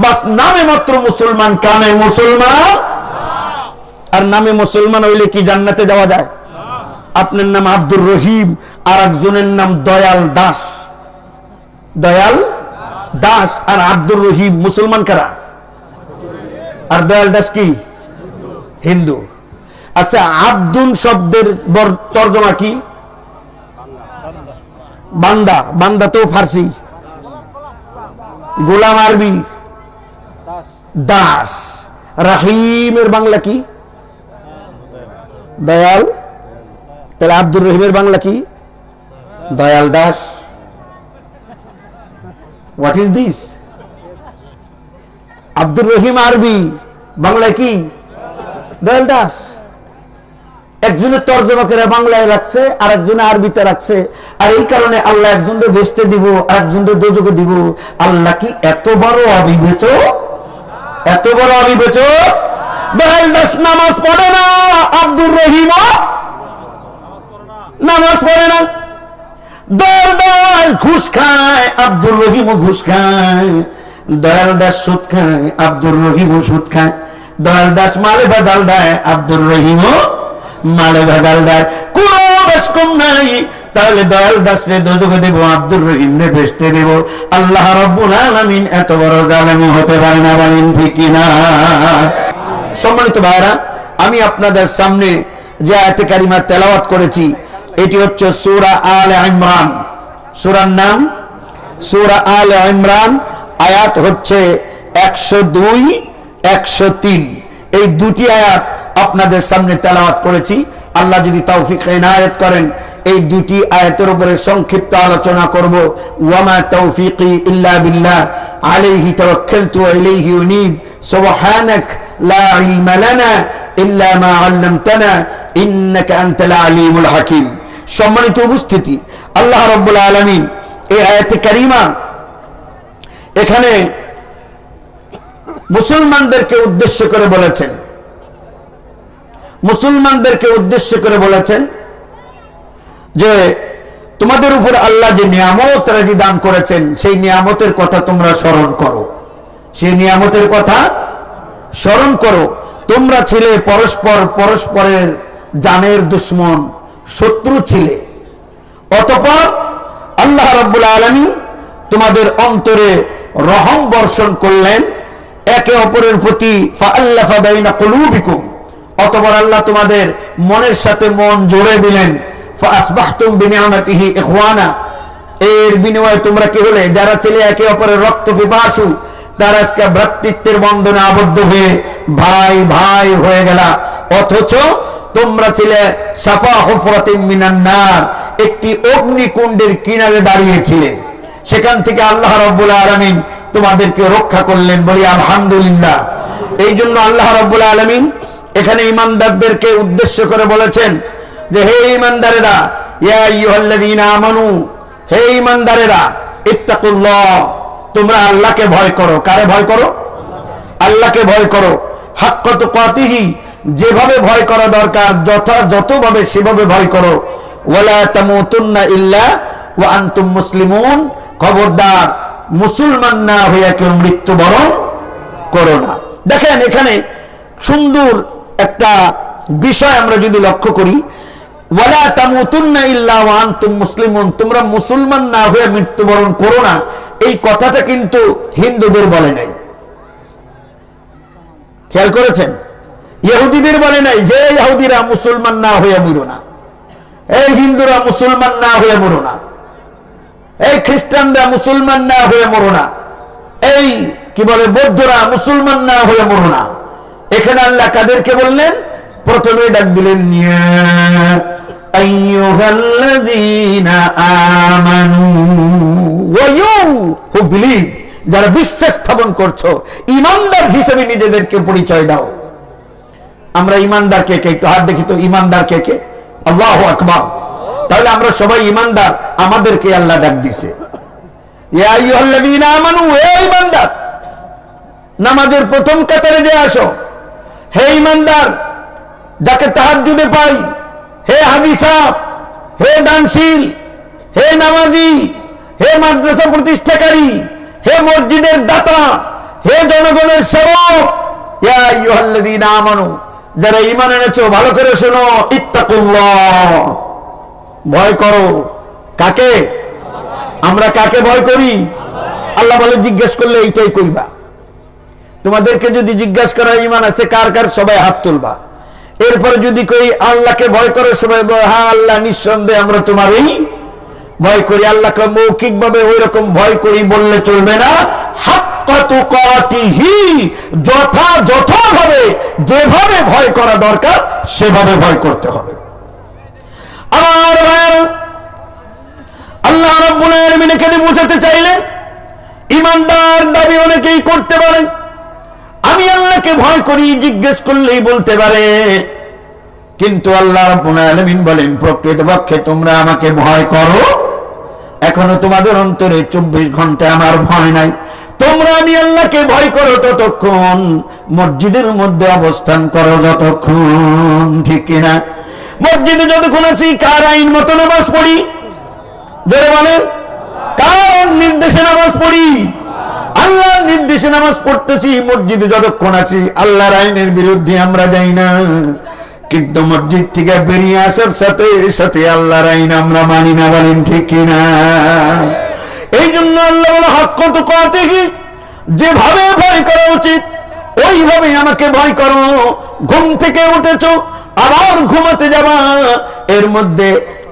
বাস নামে মাত্র মুসলমান, কামে মুসলমান। আর নামে মুসলমান হইলে কি জান্নাতে যাওয়া যায়? আপনার নাম আব্দুর রহিম, আর একজনের নাম দয়াল দাস। দয়াল দাস আর আব্দুর রহিম মুসলমান কারা? আর দয়াল দাস কি? হিন্দু। আচ্ছা, আব্দুন শব্দের তর্জমা কি? বান্দা। বান্দা তো ফার্সি। গোলাম আরবি দাস। রাহিমের বাংলা কি? দয়াল। তাহলে আব্দুর রহিমের বাংলা কি? Dayal Das. What is this? Abdur Rahim Arabi, বাংলায় কি? দয়াল দাস। একজনের তর্জমা করে বাংলায় রাখছে, আর একজনে আরবিতে রাখছে। আর এই কারণে আল্লাহ একজনকে বেহেশতে দিব, আর একজনকে দোজখে দিব। আল্লাহ কি এত বড় অবিবেচক? এত বড় অবিবেচক? দয়াল দাস নামাজ পড়ে না, আব্দুর রহিম নামাজ পড়ে না। দয়াল দাস ঘুষ খায়, আব্দুর রহিমও ঘুষ খায়। দয়াল দাস সুদ খায়, আব্দুর রহিমও সুদ খায়। দয়াল দাস মালে ভেজাল দেয়, আব্দুর রহিমও মালে ভেজাল দেয়। কোন বেশ কম নাই। তাহলে দয়াল দাস রে দোজখে দেব, আব্দুর রহিম রে বেহেশতে দেব। আল্লাহ রাব্বুল আলামিন এত বড় জালেম হতে পারে না, বলেন ঠিক কিনা? সম্মানিত ভাইরা, আমি আপনাদের সামনে যে আয়াতে কারিমা তেলাওয়াত করেছি, এটি হচ্ছে সূরা আলে ইমরান। সূরার নাম সূরা আলে ইমরান। আয়াত হচ্ছে 102, 103। এই দুটি আয়াত আপনাদের সামনে তেলাওয়াত করেছি। আল্লাহ যদি তৌফিক ইনায়েত করেন, এই দুটি আয়াতের উপরে সংক্ষিপ্ত আলোচনা করব। ওয়ামা তৌফিকি ইল্লা বিল্লাহ, আলাইহি তাওয়াক্কালতু ওয়া ইলাইহি উনীব, সুবহানাক লা ইলমা লানা ইল্লা মা আল্লামতানা ইন্নাকা আনতাল আলিমুল হাকিম। সম্মানিত উপস্থিতি, আল্লাহ রাব্বুল আলামিন এই আয়াতে কারিমা এখানে মুসলমানদেরকে উদ্দেশ্য করে বলেছেন। মুসলমানদেরকে উদ্দেশ্য করে বলেছেন যে তোমাদের উপর আল্লাহ যে নিয়ামত রাজি দান করেছেন, সেই নিয়ামতের কথা তোমরা স্মরণ করো। সেই নিয়ামতের কথা স্মরণ করো। তোমরা ছিলে পরস্পরের জানের দুশ্মন, শত্রু ছিলে। অতঃপর আল্লাহ রাব্বুল আলামিন তোমাদের অন্তরে রহম বর্ষণ করলেন, একে অপরের প্রতি। ফাআল্লাফা বাইনা কুলুবিকুম, অতঃপর আল্লাহ তোমাদের মনের সাথে মন জোড়ে দিলেন। ফাআসবাহতুম বিনিআমাতিহি ইখওয়ানা, এর বিনিময়ে তোমরা কি হলে? যারা ছিলে একে অপরের রক্ত পিপাসু, তারা আজকে ভ্রাতৃত্বের বন্ধনে আবদ্ধ হয়ে ভাই ভাই হয়ে গেল। অথচ তোমরা ছিলে সাফা হুফরাতিন মিনান নার, একটি অগ্নিকুণ্ডের কিনারে দাঁড়িয়েছিলে। সেখান থেকে আল্লাহ রাব্বুল আলামিন তোমাদেরকে রক্ষা করলেন। বলি আলহামদুলিল্লাহ। এই জন্য আল্লাহ রাব্বুল আলামিন এখানে ঈমানদারদেরকে উদ্দেশ্য করে বলেছেন যে হে ঈমানদারেরা, ইয়া আইয়ুহাল্লাযীনা আমানু, হে ঈমানদারেরা, ইত্তাকুল্লাহ, তোমরা আল্লাহকে ভয় করো। কারে ভয় করো? আল্লাহকে ভয় করো। হাক্কা তুকাতিহি, যেভাবে ভয় করা দরকার যথাযথভাবে সেভাবে ভয় করো। ওয়ালা তামুতুন্না ইল্লা ওয়া আনতুম মুসলিমুন, খবরদার মুসলমান না হইয়া কেউ মৃত্যুবরণ করো না। দেখেন এখানে সুন্দর একটা বিষয় আমরা যদি লক্ষ্য করি, ওয়ালা তামুতুন্না ইল্লা ওয়া আনতুম মুসলিমুন, তোমরা মুসলমান না হয়ে মৃত্যুবরণ করো না। এই কথাটা কিন্তু হিন্দুদের বলে নাই। খেয়াল করেছেন? ইহুদিদের বলে নাই যে ইহুদিরা মুসলমান না হয়ে মরো না, এই হিন্দুরা মুসলমান না হয়ে মরো না, এই খ্রিস্টানরা মুসলমান না হয়ে মরো না, এই কি বলে বৌদ্ধরা মুসলমান না হয়ে মরো না। এখানে আল্লাহ কাদেরকে বললেন? প্রথমে ডাক দিলেন ইয়া আইয়ুহাল্লাযীনা আমানু, ওয়া ইউ হু বিলিভ, যারা বিশ্বাস স্থাপন করছো, ঈমানদার হিসেবে নিজেদেরকে পরিচয় দাও। আমরা ঈমানদার কে কে? একটু হাত দেখি তো, ঈমানদার কে কে? আল্লাহু আকবার। তাহলে আমরা সবাই ঈমানদার, আমাদেরকে আল্লাহ ডাক দিছে ইয়া আইয়ুহাল্লাযীনা আমানু, হে ঈমানদার, নামাজের প্রথম কাতারে যে আসো। হে ঈমানদার, যাকে তাহাজ্জুদে পাই, হে হাজী সাহেব, হে দানশীল, হে নামাজি, হে মাদ্রাসা প্রতিষ্ঠাকারী, হে মসজিদের দাতা, হে জনগণের সেবক, ইয়া আইয়ুহাল্লাযীনা আমানু, যারা ঈমান এনেছো ভালো করে শোনো, ইত্তাকুল্লাহ, ভয় করো। কাকে? আমরা কাকে ভয় করি? আল্লাহ বলে জিজ্ঞেস করলে এইটাই কইবা। তোমাদেরকে যদি জিজ্ঞাসা করা ঈমান আছে কার কার, সবাই হাত তুলবা। এরপরে যদি কই আল্লাহকে ভয় করো, সবাই হ্যাঁ আল্লাহ নিঃসন্দেহে আমরা তোমারই ভয় করি। আল্লাহকে মৌখিক ভাবে ওই রকম ভয় করি বললে চলবে না, হাক্কা তুকাতিহি, যথাযথভাবে যেভাবে ভয় করা দরকার সেভাবে ভয় করতে হবে। আমার ভাইয়েরা, আল্লাহ রাব্বুল আলামিন এখানে বোঝাতে চাইলেন ঈমানদার দাবি অনেকেই করতে পারে, আমি আল্লাহকে ভয় করি, জিজ্ঞেস করলেই বলতে পারে, কিন্তু আল্লাহ রাব্বুল আলামিন বলেন প্রকৃতপক্ষে তোমরা আমাকে ভয় করো, এখনো তোমাদের অন্তরে 24 ঘন্টা আমার ভয় নাই। তোমরা আমি আল্লাহকে ভয় করো ততক্ষণ, মসজিদের মধ্যে অবস্থান করো যতক্ষণ, ঠিক কিনা? মসজিদে যতক্ষণ আছি কার আইন মতো নামাজ পড়ি? জোরে বলেন, কার নির্দেশে নামাজ পড়ি? আল্লাহর নির্দেশে নামাজ পড়তেছি। মসজিদে যতক্ষণ আছি আল্লাহর আইনের বিরুদ্ধে আমরা যাই না, কিন্তু মসজিদ থেকে বেরিয়ে আসার সাথে সাথে আল্লাহর আইন আমরা মানি না, বলেন ঠিক কিনা? এই জন্য আল্লাহ বলে হাক্কা তুকাতিহি, যেভাবে ভয় করা উচিত ওইভাবে আমাকে ভয় করো। ঘুম থেকে উঠেছো আবার ঘুমাতে যাবা, এর মধ্যে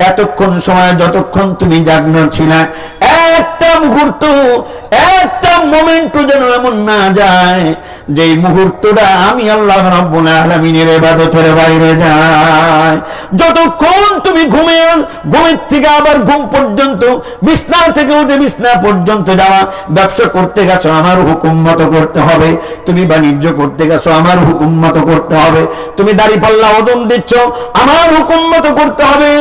এতক্ষণ সময় যতক্ষণ তুমি জাগ্ন ছিলা, একটা মুহূর্ত, একটা মোমেন্ট যেন এমন না যায় যেই মুহূর্তটা আমি আল্লাহ রাব্বুল আলামিনের ইবাদতের বাইরে যায়। যতক্ষণ তুমি ঘুমের থেকে আবার ঘুম পর্যন্ত, বিছনা থেকে উঠে বিছনা পর্যন্ত যাওয়া, ব্যবসা করতে গেছো আমার হুকুম মতো করতে হবে, তুমি বাণিজ্য করতে গেছো আমার হুকুম মতো করতে হবে, তুমি দাড়িপাল্লা ওজন দিচ্ছ আমার হুকুম মতো করতে হবে,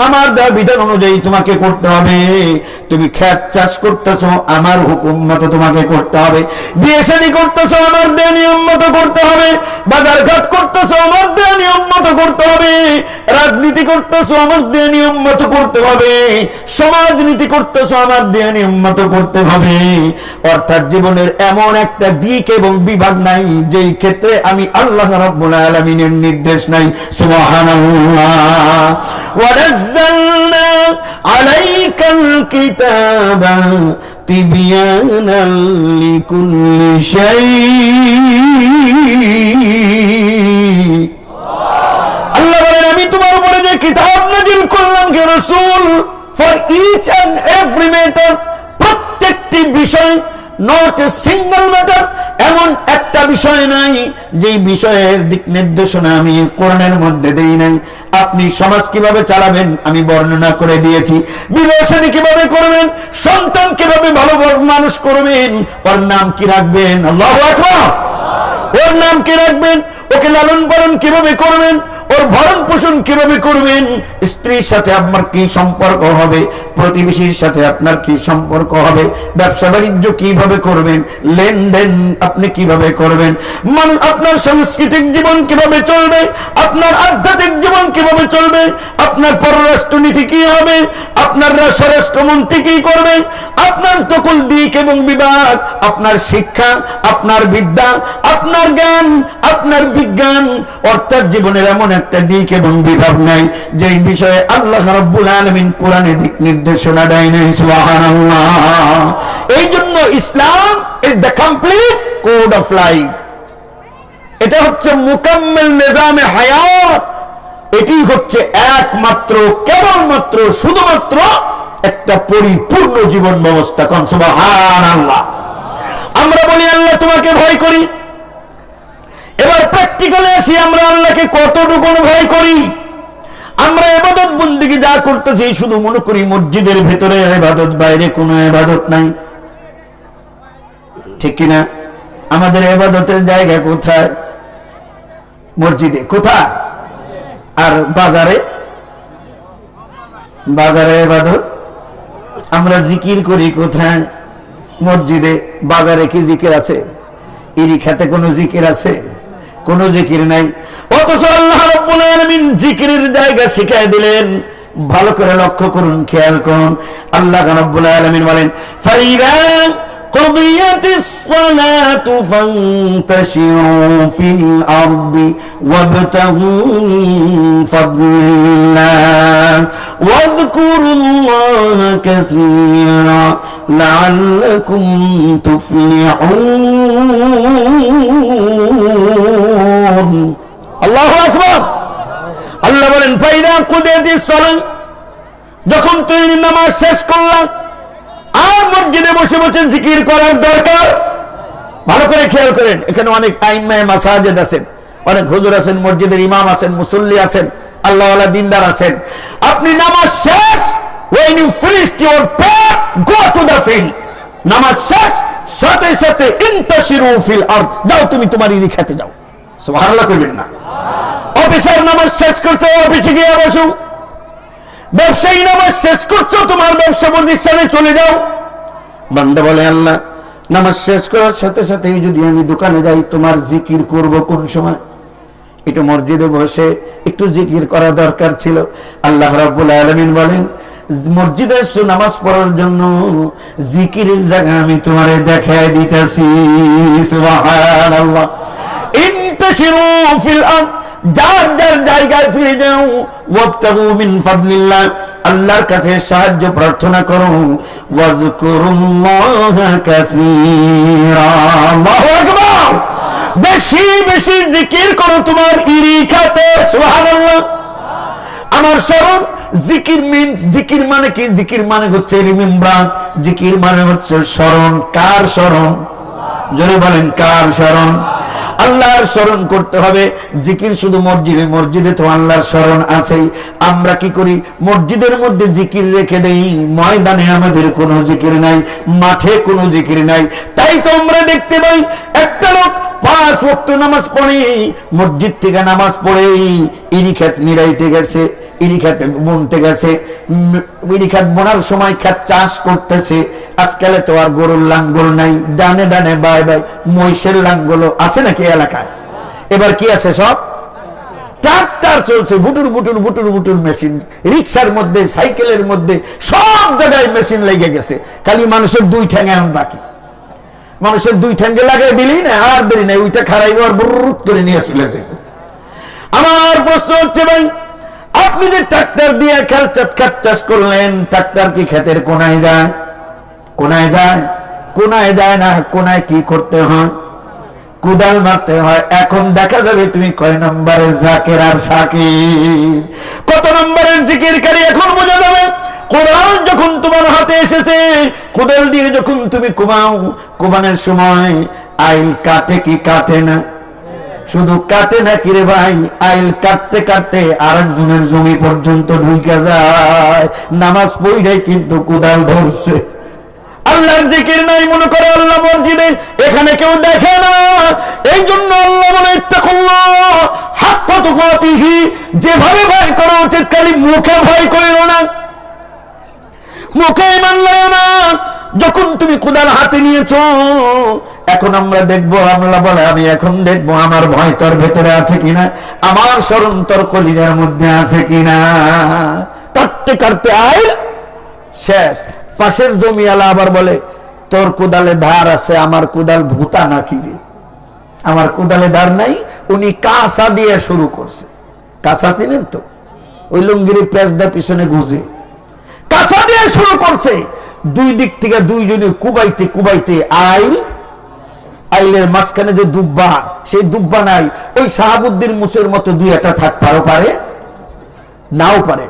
আমার দেওয়া বিধান অনুযায়ী তোমাকে করতে হবে, তুমি ক্ষেত চাষ করতেছো আমার হুকুম মতো তোমাকে করতে হবে, বিয়ে শাদী করতেছো আমার দেওয়া নিয়ম মতো করতে হবে, বাজার ঘাট করতেছো আমার দেওয়া নিয়ম মতো করতে হবে, রাজনীতি করতেছো আমার দেওয়া নিয়ম মতো করতে হবে, সমাজনীতি করতেছো আমার দেওয়া নিয়ম মতো করতে হবে। অর্থাৎ জীবনের এমন একটা দিক এবং বিভাগ নাই যেই ক্ষেত্রে আমি আল্লাহ রাব্বুল আলামিনের নির্দেশ নাই। সুবহানাল্লাহ। ওয়ানাজ্জালনা আলাইকাল কিতাবা তিবয়ানাল লিকুল্লি শাই। আল্লাহ বলেন আমি তোমার উপরে যে কিতাব নাযিল করলাম হে রাসূল, for each and every matter, প্রত্যেকটি বিষয়, নট এ সিঙ্গেল ম্যাটার, এমন একটা বিষয় নাই যেই বিষয়ের দিক নির্দেশনা আমি কোরআনের মধ্যে দেই নাই। আপনি সমাজ কিভাবে চালাবেন আমি বর্ণনা করে দিয়েছি, বিবাহ শাদী কিভাবে করবেন, সন্তান কিভাবে ভালো মানুষ করবেন, ওর নাম কি রাখবেন, আল্লাহু আকবার, ওর নাম কি রাখবেন, ওকে লালন পালন কিভাবে করবেন, ওর ভরণ পোষণ কিভাবে করবেন, স্ত্রীর সাথে আপনার কি সম্পর্ক হবে, প্রতিবেশীর সাথে আপনার কি সম্পর্ক হবে, ব্যবসা বাণিজ্য কিভাবে করবেন, লেনদেন আপনি কিভাবে করবেন, মানুষ আপনার সাংস্কৃতিক জীবন কিভাবে চলবে, আপনার আধ্যাত্মিক জীবন কিভাবে চলবে, আপনার পররাষ্ট্রনীতি কি হবে, আপনার স্বরাষ্ট্রমন্ত্রী কি করবে, আপনার সকল দিক এবং বিভাগ, আপনার শিক্ষা, আপনার বিদ্যা, আপনার জ্ঞান, আপনার বিজ্ঞান, অর্থাৎ জীবনের এমন একটা দিক এবং বিভাগ নাই যেই বিষয়ে আল্লাহ রাব্বুল আলামিন কোরআনে দিক নির্দেশনা দেয় নাই। সুবহানাল্লাহ। এই জন্য Islam is the complete code of life, এটা হচ্ছে মুকাম্মিল নিজামে হায়াত, এটি হচ্ছে একমাত্র কেবলমাত্র শুধুমাত্র একটা পরিপূর্ণ জীবন ব্যবস্থা। কোন সুবহানাল্লাহ। আমরা বলি আল্লাহ তোমাকে ভয় করি, এবার প্র্যাকটিক্যালে আসি, আমরা আল্লাহকে কতটুকু ভয় করি? আমরা ইবাদত বন্দেগী যা করতেছি শুধু মনে করি মসজিদের ভেতরে ইবাদত, বাইরে কোনো ইবাদত নাই, ঠিক কিনা? আমাদের ইবাদতের জায়গা কোথায়? মসজিদে। কোথায়? আর বাজারে? বাজারে ইবাদত। আমরা জিকির করি কোথায়? মসজিদে। বাজারে কি জিকির আছে? ইরি খাতে কোনো জিকির আছে? কোনো জিকির নাই। অথচ আল্লাহ রাব্বুল আলামিন জিকিরের জায়গা শিখায় দিলেন। ভালো করে লক্ষ্য করুন, খেয়াল করুন। আল্লাহ রাব্বুল আলামিন বলেন ফাইদা قضيت الصلاة فانتشروا في الأرض وابتغوا من فضل الله واذكروا الله كثيرا لعلكم تفلحون الله أكبر আল্লাহ বলেন ফাইদা কুদিয়াতিস সালাহ, যখন তুমি নামাজ শেষ করলা আর মসজিদে বসে বসে জিকির করার দরকার। ভালো করে খেয়াল করেন, এখানে অনেক আইম্মায়ে মাসাজিদ আছেন, অনেক হুজুর আছেন, মসজিদের ইমাম আছেন, মুসল্লি আছেন, আল্লাহওয়ালা দিনদার আছেন। আপনি নামাজ শেষ, when you finished your prayer go to the field, নামাজ শেষ সাথে সাথে ইন্তাশিরু ফিল আরদ, যাও তুমি তোমার ইরি খেতে যাও। সুবহানাল্লাহ কইবেন না? অফিসার নামাজ শেষ করছো, অফিসে গিয়ে বসো। ব্যবসায়ী নামাজ শেষ করছো, তোমার ব্যবসা প্রতিষ্ঠানে চলে যাও। বান্দা বলে আল্লাহ নামাজ শেষ করার সাথে সাথে যদি আমি দোকানে যাই, তোমার জিকির করব কোন সময়? একটু মসজিদে বসে একটু জিকির করা দরকার ছিল। আল্লাহ রাব্বুল আলামিন বলেন মসজিদে এসো নামাজ পড়ার জন্য, জিকিরের জায়গা আমি তোমারে দেখায় দিতেছি। সুবহানাল্লাহ। ইন্তাশিরু ফিল আরদ, যার যার জায়গায় ফিরে যাও। ওয়াবতাগু মিন ফাদলিল্লাহ, আল্লাহর কাছে সাহায্য প্রার্থনা করো। ওয়াজকুরুল্লাহা কাসীরা, আল্লাহু আকবার। বেশি বেশি জিকির করো তোমার ইরি খাতে। সুবহানাল্লাহ। আমার স্মরণ, জিকির মিন্স, জিকির মানে কি? জিকির মানে হচ্ছে রিমেম্ব্রান্স, জিকির মানে হচ্ছে স্মরণ। কার স্মরণ? জোরে বলেন, কার স্মরণ? আল্লাহর স্মরণ করতে হবে। জিকির শুধু মসজিদে, মসজিদে তো আল্লাহর স্মরণ আছেই। আমরা কি করি? মসজিদের মধ্যে জিকির রেখে দেই, ময়দানে আমাদের কোনো জিকির নাই, মাঠে কোনো জিকির নাই। তাই তো আমরা দেখতে পাই একটা লোক 5 ওয়াক্ত নামাজ পড়ে, মসজিদ থেকে নামাজ পড়ে ইরি ক্ষেত নিড়াইতে গেছে, ইরি ক্ষেত বুনতে গেছে, ইরি ক্ষেত বোনার সময় ক্ষেত চাষ করতেছে। আজকালে তো আর গরুর লাঙ্গল নাই, ডানে ডানে বাই বাই মহিষের লাঙ্গল আছে নাকি এলাকায়? এবার কি আছে? সব ট্রাক্টর চলছে, বুটুর বুটুর বুটুর বুটুর মেশিন। রিক্সার মধ্যে, সাইকেলের মধ্যে সব জায়গায় মেশিন লেগে গেছে। খালি মানুষের 2 ঠ্যাং এখন বাকি। মানুষের 2 ঠ্যাঙ্গে লাগাই দিলেই না, আর দেরি নাই, ওইটা খারাইব আর বুরুত করে নিয়ে চলে যাইব। আমার প্রশ্ন হচ্ছে ভাই, আপনি যে ট্রাক্টর দিয়ে খেত চাষ করলেন, ট্রাক্টর কি ক্ষেতের কোনায় যায়? কোনায় যায়? কোনায় যায় না। কোনায় কি করতে হয়? কুদাল মারতে হয়। এখন দেখা যাবে তুমি কয় নম্বরের জাকের আর শাকির, কত নম্বরের জিকিরকারী এখন বোঝা যাবে। কোরআন যখন তোমার হাতে এসেছে, কোদাল দিয়ে যখন তুমি কোবাও, কোবানোর সময় আইল কাটে কি কাটে না? শুধু কাটে না কি রে ভাই, আইল কাটতে কাটতে আরেকজনের জমি পর্যন্ত ঢুকে যায়। নামাজ পড়াই কিন্তু কোদাল ধরছে। আল্লাহর জিকির নাই, মনে করে আল্লাহ মসজিদে, এখানে কেউ দেখে না। এই জন্য আল্লাহ বলে ইত্তাকুল্লাহ হাক্কা তুকাতিহি, যেভাবে ভয় করা উচিত খালি মুখে ভয় করিও না, মুখে ঈমান লও না। যখন তুমি কোদাল হাতে নিয়েছো, এখন আমরা দেখবো, আল্লাহ বলে আমি এখন দেখবো আমার ভয় তোর ভেতরে আছে কিনা, আমার স্মরণ তোর কলিজার মধ্যে আছে কিনা। কাটতে কাটতে আইল শেষ। পাশের জমিওয়ালা আবার বলে তোর কোদালে ধার আছে, আমার কোদাল ভূতা নাকি রে? আমার কোদালে ধার নাই। উনি কাঁসা দিয়ে শুরু করছে। কাঁসা চিনেন তো? ওই লুঙ্গির পেঁচদা পিছনে গুজে কাঁসা দিয়ে শুরু করছে। 2 দিক থেকে 2 জনে কুবাইতে কুবাইতে আইল, আইলের মাঝখানে যে দুব্বা, সেই দুব্বা নাই। ওই শাহাবুদ্দিন মুসের মতো 2-1টা থাক পারে নাও পারে।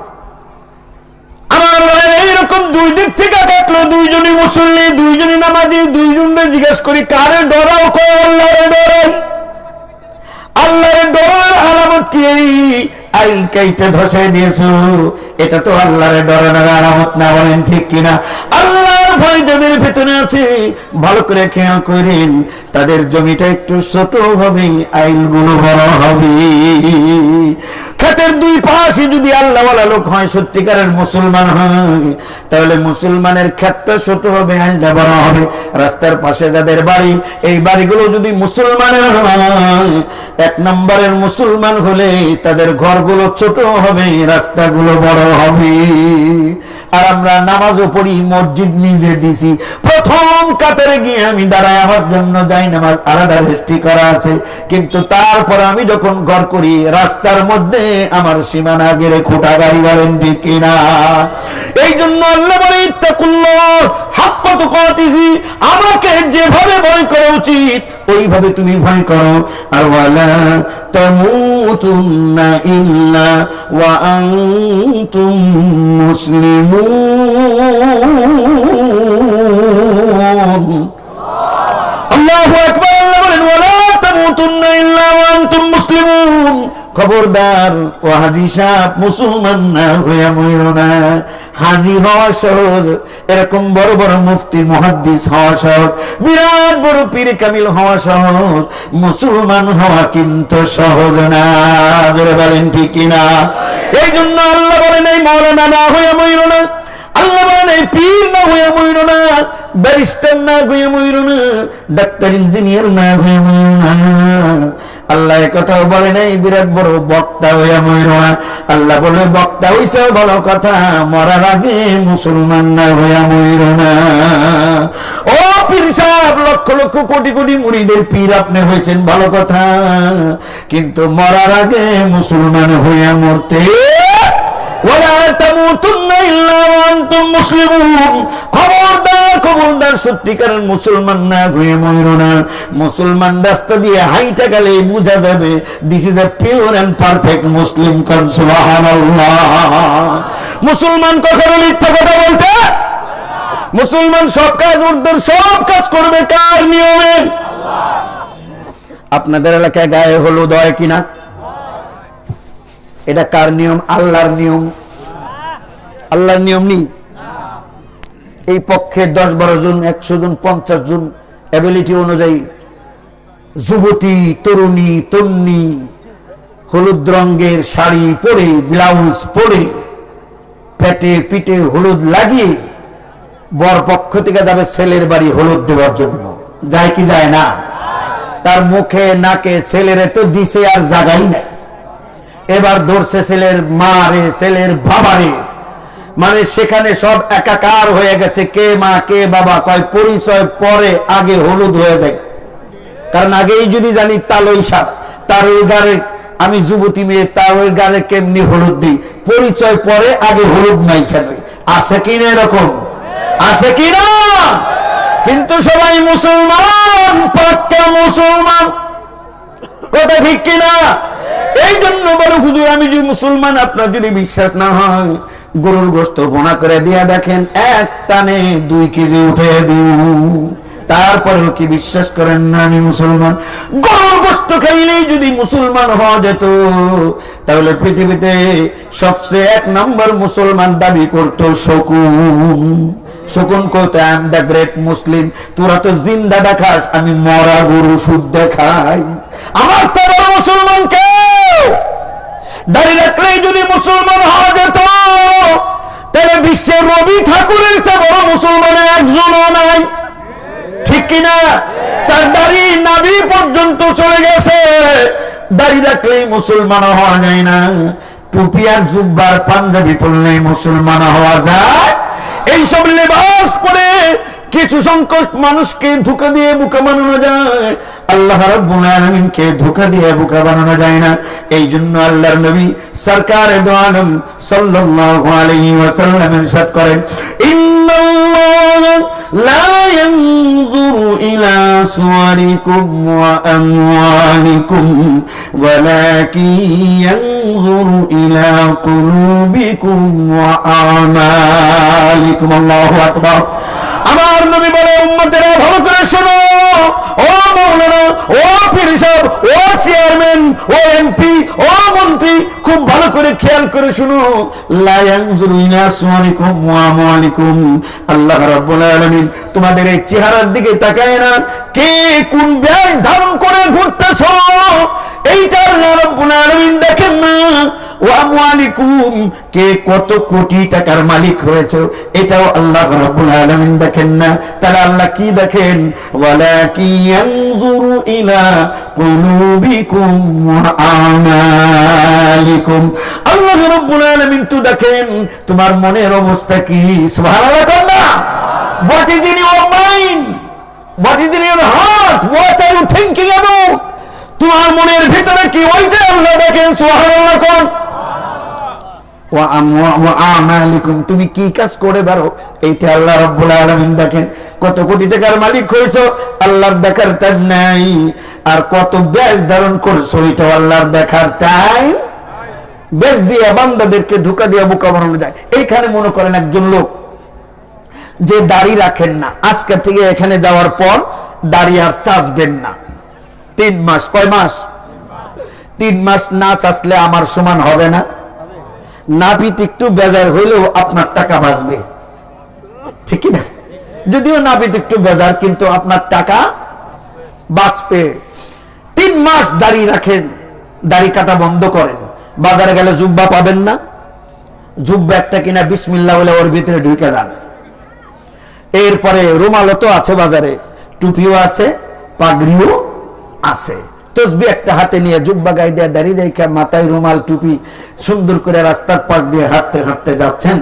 আমার এইরকম 2 দিক থেকে কাটলো, 2 জনই মুসল্লি, 2 জনই নামাজি। 2 জনকে জিজ্ঞেস করি কারে ডরাও? কয় আল্লাহরে ডরাই। আল্লাহরে ডরার আলামত কি? আইল কাইতে ধসে দিয়েছো, এটা তো আল্লাহরে ডরানোর আলামত না, বলেন ঠিক কিনা? আল্লাহর ভয় যাদের ভেতরে আছে, ভালো করে খেয়াল করেন, তাদের জমিটা একটু ছোট হবে, আইলগুলো বড় হবে। ক্ষেতের 2 পাশে যদি আল্লাহওয়ালা লোক হয়, সত্যিকারের মুসলমান হয়, তাহলে মুসলমানের ক্ষেতটা ছোট হবে, আইলটা বড় হবে। রাস্তার পাশে যাদের বাড়ি, এই বাড়িগুলো যদি মুসলমানের হয়, 1 নম্বরের মুসলমান হলে তাদের ঘরগুলো ছোট হবে, রাস্তাগুলো বড় হবে। আর আমরা নামাজও পড়ি, মসজিদ নিজে দিছি, প্রথম কাতারে গিয়ে আমি দাঁড়াই, আমার জন্য যাই নামাজ আলাদা রেজিস্ট্রি করা আছে, কিন্তু তারপর আমি যখন ঘর করি রাস্তার মধ্যে আমার সীমানা গেড়ে খোটা গাড়ি, বলেন ঠিক কিনা? এই জন্য আল্লাহ বলে ইত্তাকুল্লাহ হাক্কা তুকাতিহি, আমাকে যেভাবে ভয় করা উচিত ওইভাবে তুমি ভয় করো। আর ওয়ালা তামুতুন্না ইল্লা ওয়া আনতুম মুসলিমুন। আল্লাহু আকবার। আল্লাহ বলেন ওয়ালা তামুতুন্না ইল্লা ওয়া আনতুম মুসলিমুন, খবরদার ও হাজী সাহেব, মুসলমান না হইয়া মইরো না। হাজী হওয়া সহজ, এরকম বড় বড় মুফতি মুহাদ্দিস হওয়া সহজ, বিরাট বড় পীর কামিল হওয়া সহজ, মুসলমান হওয়া কিন্তু সহজ না। জোরে বলেন ঠিক কিনা? এই জন্য আল্লাহ বলেন এই মাওলানা না হইয়া মইরো না, আল্লাহ বলেন এই পীর না হইয়া মইরো না, ব্যারিস্টার না হইয়া মইরো না, ডাক্তার ইঞ্জিনিয়ার না হইয়া মইরো না। আল্লাহ কথা বলে নাই বিরাট বড় বক্তা হইয়া মইরো না। আল্লাহ বলে বক্তা হইছে ভালো কথা, মরার আগে মুসলমান না হইয়া মইরো না। ও পীর সাহেব, লক্ষ লক্ষ কোটি কোটি মুরিদের পীর আপনি হয়েছেন ভালো কথা, কিন্তু মরার আগে মুসলমান হইয়া মরতে ওয়ালা তামুতুন্না ইল্লা ওয়া আনতুম মুসলিমুন, খবরদার খবরদার সত্যিকারের মুসলমান না হয়ে মইরো না। মুসলমান রাস্তা দিয়ে হাইটা গেলে বোঝা যাবে this is the pure and perfect Muslim. কান সুবহানাল্লাহ। মুসলমান কখনো মিথ্যা কথা বলতে, মুসলমান সব কাজ উর্দুর সব কাজ করবে কার নিয়মে? আপনাদের এলাকায় গায়ে হলুদ হয় কিনা? এটা কার নিয়ম? আল্লাহর নিয়ম। আল্লাহর নিয়ম নেই। এই পক্ষে 10-12 জন, 100 জন, 50 জন অ্যাবিলিটি অনুযায়ী যুবতী তরুণী তন্নি হলুদ রঙের শাড়ি পরে, ব্লাউজ পরে, পেটে পিঠে হলুদ লাগিয়ে বর পক্ষ থেকে যাবে ছেলের বাড়ি হলুদ দেওয়ার জন্য। যায় কি যায় না? তার মুখে নাকে ছেলের তো দিছে আর জাগাই নাই। এবার ধরছে ছেলের মা রে, ছেলের বাবারে, মানে সেখানে সব একাকার হয়ে গেছে, কে মা কে বাবা কয় পরিচয় পরে, আগে হলুদ হয়ে যায়। কারণ আগেই যদি জানি তালই সাপ, তার ওই গাড়ে আমি যুবতী মেয়ে, তার ওই গাড়ে কেমনি হলুদ দিই, পরিচয় পরে, আগে হলুদ নাই কেন? আছে কিনা এরকম? আছে কিনা? কিন্তু সবাই মুসলমান, পাক্কা মুসলমান, কথা ঠিক কিনা? এই জন্য বলো হুজুর আমি যদি মুসলমান, আপনার যদি বিশ্বাস না হয় গরুর গোশত ভুনা করে দিয়া দেখেন, এক টানে 2 কেজি উঠে দিন, তারপরেও কি বিশ্বাস করেন না আমি মুসলমান? গরুর গোশত খাইলেই যদি মুসলমান হওয়া যেত, তাহলে পৃথিবীতে সবচেয়ে 1 নম্বর মুসলমান দাবি করতো শকুন। শকুন কইতে আই এম দ্য গ্রেট মুসলিম। তোরা তো জিন্দা দেখাস, আমি মরা গরু শুদ্ধ খাই। আমার তো বড় মুসলমান কে? দাঁড়িয়ে রাখলেই যদি মুসলমান হওয়া যেত, তাহলে বিশ্বের রবি ঠাকুরের চেয়ে বড় মুসলমান একজনও নাই, ঠিক কিনা? তার দাড়ি নাভি পর্যন্ত চলে গেছে। দাঁড়িয়ে রাখলেই মুসলমান হওয়া যায় না, টুপি আর জুব্বার পাঞ্জাবি পরলেই মুসলমান হওয়া যায়। এইসব লেবাস পরে কিছু সংখ্যক মানুষকে ধোঁকা দিয়ে বোকা বানানো যায়, আল্লাহ রাব্বুল আলামিনকে ধোঁকা দিয়ে বোকা বানানো যায় না। এই জন্য আল্লাহর নবী সরকারে দো আলম সাল্লাল্লাহু আলাইহি ওয়াসাল্লাম ইরশাদ করেন, ইন্নাল্লাহ লা ইয়ানজুরু ইলা সুওয়ারিকুম ওয়া আমওয়ালিকুম ওয়ালাকিন ইয়ানজুরু ইলা কুলুবিকুম ওয়া আমালিকুম। আল্লাহু আকবার। আমার নবী বলে উম্মতেরা ভালো করে শোনো, ও মাওলানা, ও পীর সাহেব, ও চেয়ারম্যান, ও এমপি, ও মন্ত্রী, খুব ভালো করে খেয়াল করে শুনো, লা ইয়ানজুরু ইলা সুওয়ারিকুম ওয়া আমওয়ালিকুম। আল্লাহ রাব্বুল আলামিন তোমাদের এই চেহারার দিকে তাকায় না, কে কোন বেশ ধারণ করে ঘুরতেছো এইটা আল্লাহ রাব্বুল আলামিন দেখেন না। ওয়া আমওয়ালিকুম, কে কত কোটি টাকার মালিক হয়েছে এটাও আল্লাহ রাব্বুল আলামিন দেখেন না। তাহলে আল্লাহ কি দেখেন? ওয়ালাকি ইয়ানজুরু ইলা কুলুবিকুম ওয়া আমালিকুম। আল্লাহ রাব্বুল আলামিন তো দেখেন তোমার মনের অবস্থা কি। সুবহানাল্লাহ Kanna. What is in your mind? What is in your heart? What are you thinking about? তোমার মনের ভিতরে কি ওইটা আল্লাহ দেখেন। সুবহানাল্লাহ কোন। ওয়া আমালিকুম, তুমি কি কাজ করে বেরো এইটা আল্লাহ রাব্বুল আলামিন দেখেন। কত কোটি টাকার মালিক হইছো আল্লাহর দেখার টাইম নাই, আর কত বেশ ধারণ করছো এটা আল্লাহর দেখার টাইম। বেশ দিয়ে বান্দাদেরকে ধোঁকা দিয়ে বোকা বানানো যায়। এইখানে মনে করেন একজন লোক যে দাড়ি রাখেন না, আজকে থেকে এখানে যাওয়ার পর দাড়ি আর চাষবেন না 3 মাস। কয় মাস? 3 মাস না চাষলে আমার সমান হবে না। নাপিত একটু বেজার হইলেও আপনার টাকা বাঁচবে, ঠিক না? যদিও নাপিত একটু বেজার, কিন্তু আপনার টাকা বাঁচবে। 3 মাস দাড়ি রাখেন, দাড়ি কাটা বন্ধ করেন। বাজারে গেলে জুব্বা পাবেন না, জুব্বা একটা কিনা বিসমিল্লাহ বলে ওর ভিতরে ঢুকে যান। এরপরে রুমালও তো আছে বাজারে, টুপিও আছে, পাগড়িও আছে। তসবি একটা হাতে নিয়ে জুব্বা গায়ে দিয়ে দাঁড়িয়ে রেখে মাথায় রুমাল টুপি সুন্দর করে রাস্তার পাশ দিয়ে হাঁটতে হাঁটতে যাচ্ছেন।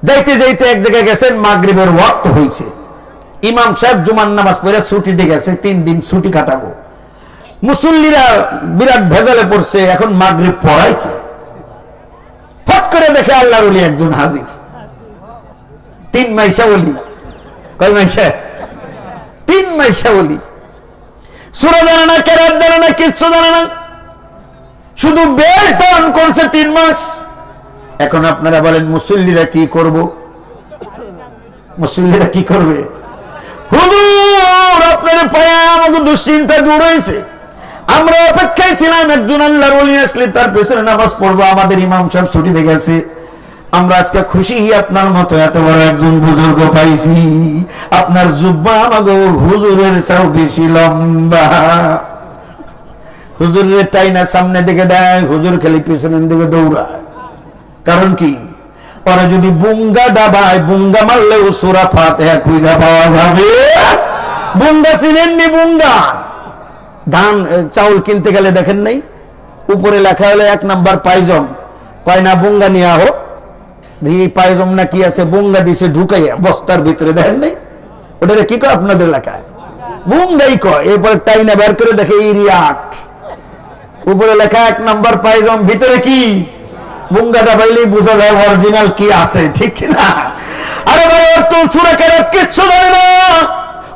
যাইতে যাইতে এক জায়গায় গেছেন, মাগরিবের ওয়াক্ত হয়েছে। ইমাম সাহেব জুমার নামাজ পড়ে ছুটিতে গেছে, 3 দিন ছুটি কাটাবো। মুসল্লিরা বিরাট ভেজালে পড়ছে, এখন মাগরিব পড়ায় কি? ফট করে দেখে আল্লাহর ওলি একজন হাজির। 3 মাইশা ওলি। কয় মাইশা? 3 মাইশা ওলি। সূরা জানে না, কেরাত জানে না, কিচ্ছু জানে না, শুধু বেশ ধারণ করছে 3 মাস। এখন আপনারা বলেন মুসল্লিরা কি করব? মুসল্লিরা কি করবে? হুজুর আপনার পায়ে আমাকে দুশ্চিন্তা দূর হয়েছে, আমরা অপেক্ষায় ছিলাম একজন আল্লাহর ওলি আসলে তার পেছনে নামাজ পড়বো, আমাদের ইমাম সাহেব ছুটিতে গেছে। আমরা আজকে খুশি আপনার মতো এত বড় একজন বুজুর্গ পাইছি। আপনার জুব্বা আমাকে হুজুরের চেয়েও বেশি লম্বা। হুজুরের টাইনা সামনে দিকে দেয়, হুজুর খালি পেছনের দিকে দৌড়ায়। কারণ কি? ওরা যদি বুঙ্গা ডাবায়, বুঙ্গা মারলেও সূরা ফাতিহা খুঁজে পাওয়া যাবে। বুঙ্গা চিনেননি? বুঙ্গা ধান চাউল কিনতে গেলে দেখেন নাই উপরে লেখা হলে 1 নাম্বার পাইজম, কয় না বুঙ্গা নিয়ে আহো। দেখি পাইজম না কি আছে, বুঙ্গা দিছে ঢুকাইয়া বস্তার ভিতরে, দেখেন নাই? ওটা কি কয় আপনাদের এলাকায়? বুঙ্গাই কয়। এরপর টাইনা বের করে দেখে ইরিয়াট, উপরে লেখা 1 নাম্বার পাইজম, ভিতরে কি? বুঙ্গাটা পাইলেই বোঝা যায় অরিজিনাল কি আছে, ঠিক কিনা? আরে ভাই ওর তো সূরা কেরাত কিচ্ছু জানে না,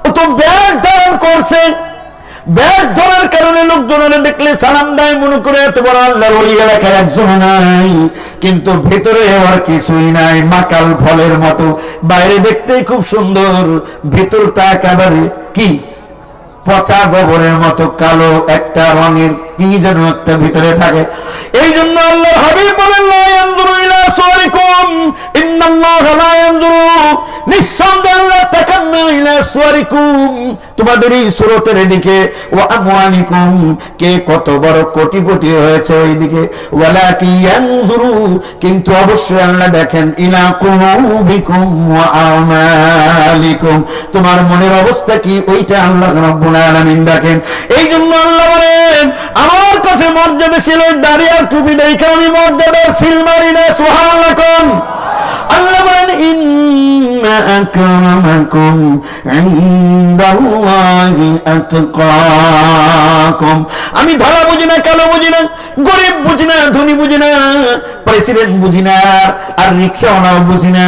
ও তো ব্যাগ ধারণ করছে। ব্যাগ ধরার কারণে লোকজনের দেখলে সালাম দেয়, মনে করে এত বড় আল্লাহর ওলি এলাকায় একজন নাই, কিন্তু ভেতরে আর কিছুই নাই। মাকাল ফলের মতো, বাইরে দেখতেই খুব সুন্দর, ভেতরটা একেবারে কি পচা গোবরের মতো কালো একটা রঙের কি যেন একটা ভিতরে থাকে। এই জন্য আল্লাহর হাবিব বলেন লা ইয়ানজুরু ইলা সুওয়ারিকুম ইন্নাল্লাহা লা ইয়ানজুরু, নিঃসন্দেহে আল্লাহ তাকান না ইলা সুওয়ারিকুম, তোমাদের এই সুরতের দিকে, ওয়া আমওয়ালিকুম, কে কত বড় কোটিপতি হয়েছে ওই দিকে, ওয়ালাকি ইয়ানজুরু, কিন্তু অবশ্যই আল্লাহ দেখেন ইলা কুলুবিকুম ওয়া আমালিকুম, তোমার মনের অবস্থা কি ওইটা আল্লাহ রাব্বুল আলামিন দেখেন। এই জন্য আল্লাহ বলেন আমার কাছে মর্যাদা ছিল দাড়ি আর টুপি দেখে আমি মর্যাদার সিল মারি না। সুবহানাল্লাহ কোন। আল্লাহ বলেন ইন্না আকরামাকুম ইনদাল্লাহি আতকাকুম, আমি ধলা বুঝি না, কালো বুঝি না, গরিব বুঝি না, ধনী বুঝি না, প্রেসিডেন্ট বুঝি না, আর রিক্সাওয়ালাও বুঝি না,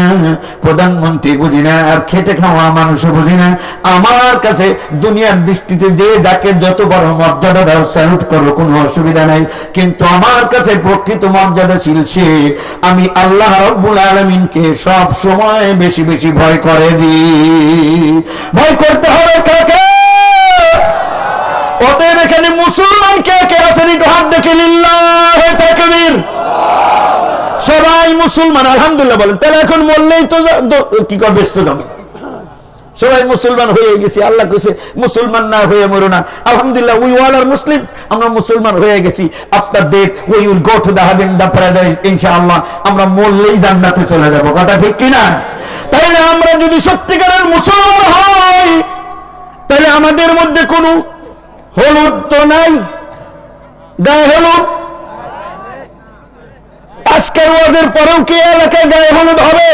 প্রধানমন্ত্রী বুঝি না, আর খেটে খাওয়া মানুষও বুঝি না। আমার কাছে দুনিয়ার দৃষ্টিতে যে যাকে যত বড় মর্যাদা দাও স্যালুট করো, কোনো অসুবিধা নাই, কিন্তু আমার কাছে প্রকৃত মর্যাদাশীল সে, আমি আল্লাহ রাব্বুল আলামিনকে সব সময় বেশি বেশি ভয় করে দিই। ভয় করতে হবে কাকে? অতএব এখানে মুসলমান কে কে আছেন একটু হাত দেখে লিল্লাহি তাকবীর। সবাই মুসলমান আলহামদুলিল্লাহ বলেন। তাহলে এখন বললেই তো কি করবে? ব্যস্ত যাবে সবাই মুসলমান হয়ে গেছি। আল্লাহ কইছে মুসলমান না হয়ে মরো না। আলহামদুলিল্লাহ, উই অল আর মুসলিম, আমরা মুসলমান হয়ে গেছি। After death we will go to the haven, the paradise, ইনশাআল্লাহ। আমরা মরলেই জান্নাতে চলে যাব, কথা ঠিক কিনা? তাইলে আমরা যদি সত্যিকারের মুসলমান হই, তাহলে আমাদের মধ্যে কোনো হলুদ তো নাই, গায়ে হলুদ। আজকের ওয়াজের পরেও কি এলাকায় গায়ে হলুদ হবে?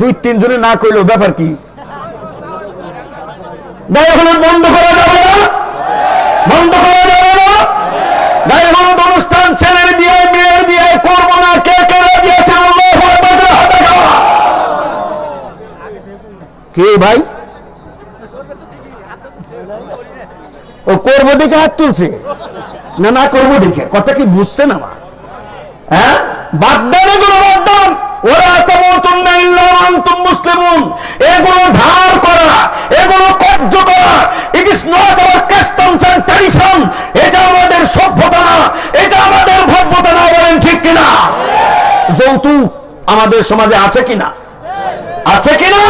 2-3 জনে না কইলো ব্যাপার কি? গায়ে হলুদ বন্ধ করা যাবে না, বন্ধ করা যাবে না। গায়ে হলুদ অনুষ্ঠান ছেলের বিয়ে মেয়ের বিয়ে করবো না। কে কে রাজি আছেন? আল্লাহু আকবার, হাত দেখাও। কি ভাই, ও করবো দেখে হাত তুলছে না? না করবো দেখে, কথা কি বুঝছেন আমার? হ্যাঁ, বাদদান, এগুলো বাদদান। ওরা তামুতুন্না ইল্লা ওয়া আনতুম মুসলিমুন, এগুলো ধার করা, এগুলো কব্জ করা। It is not our customs and tradition. এটা আমাদের সভ্যতা না, এটা আমাদের ভব্যতা না। বলেন ঠিক কিনা? যৌতুক আমাদের সমাজে আছে কিনা? আছে কিনা?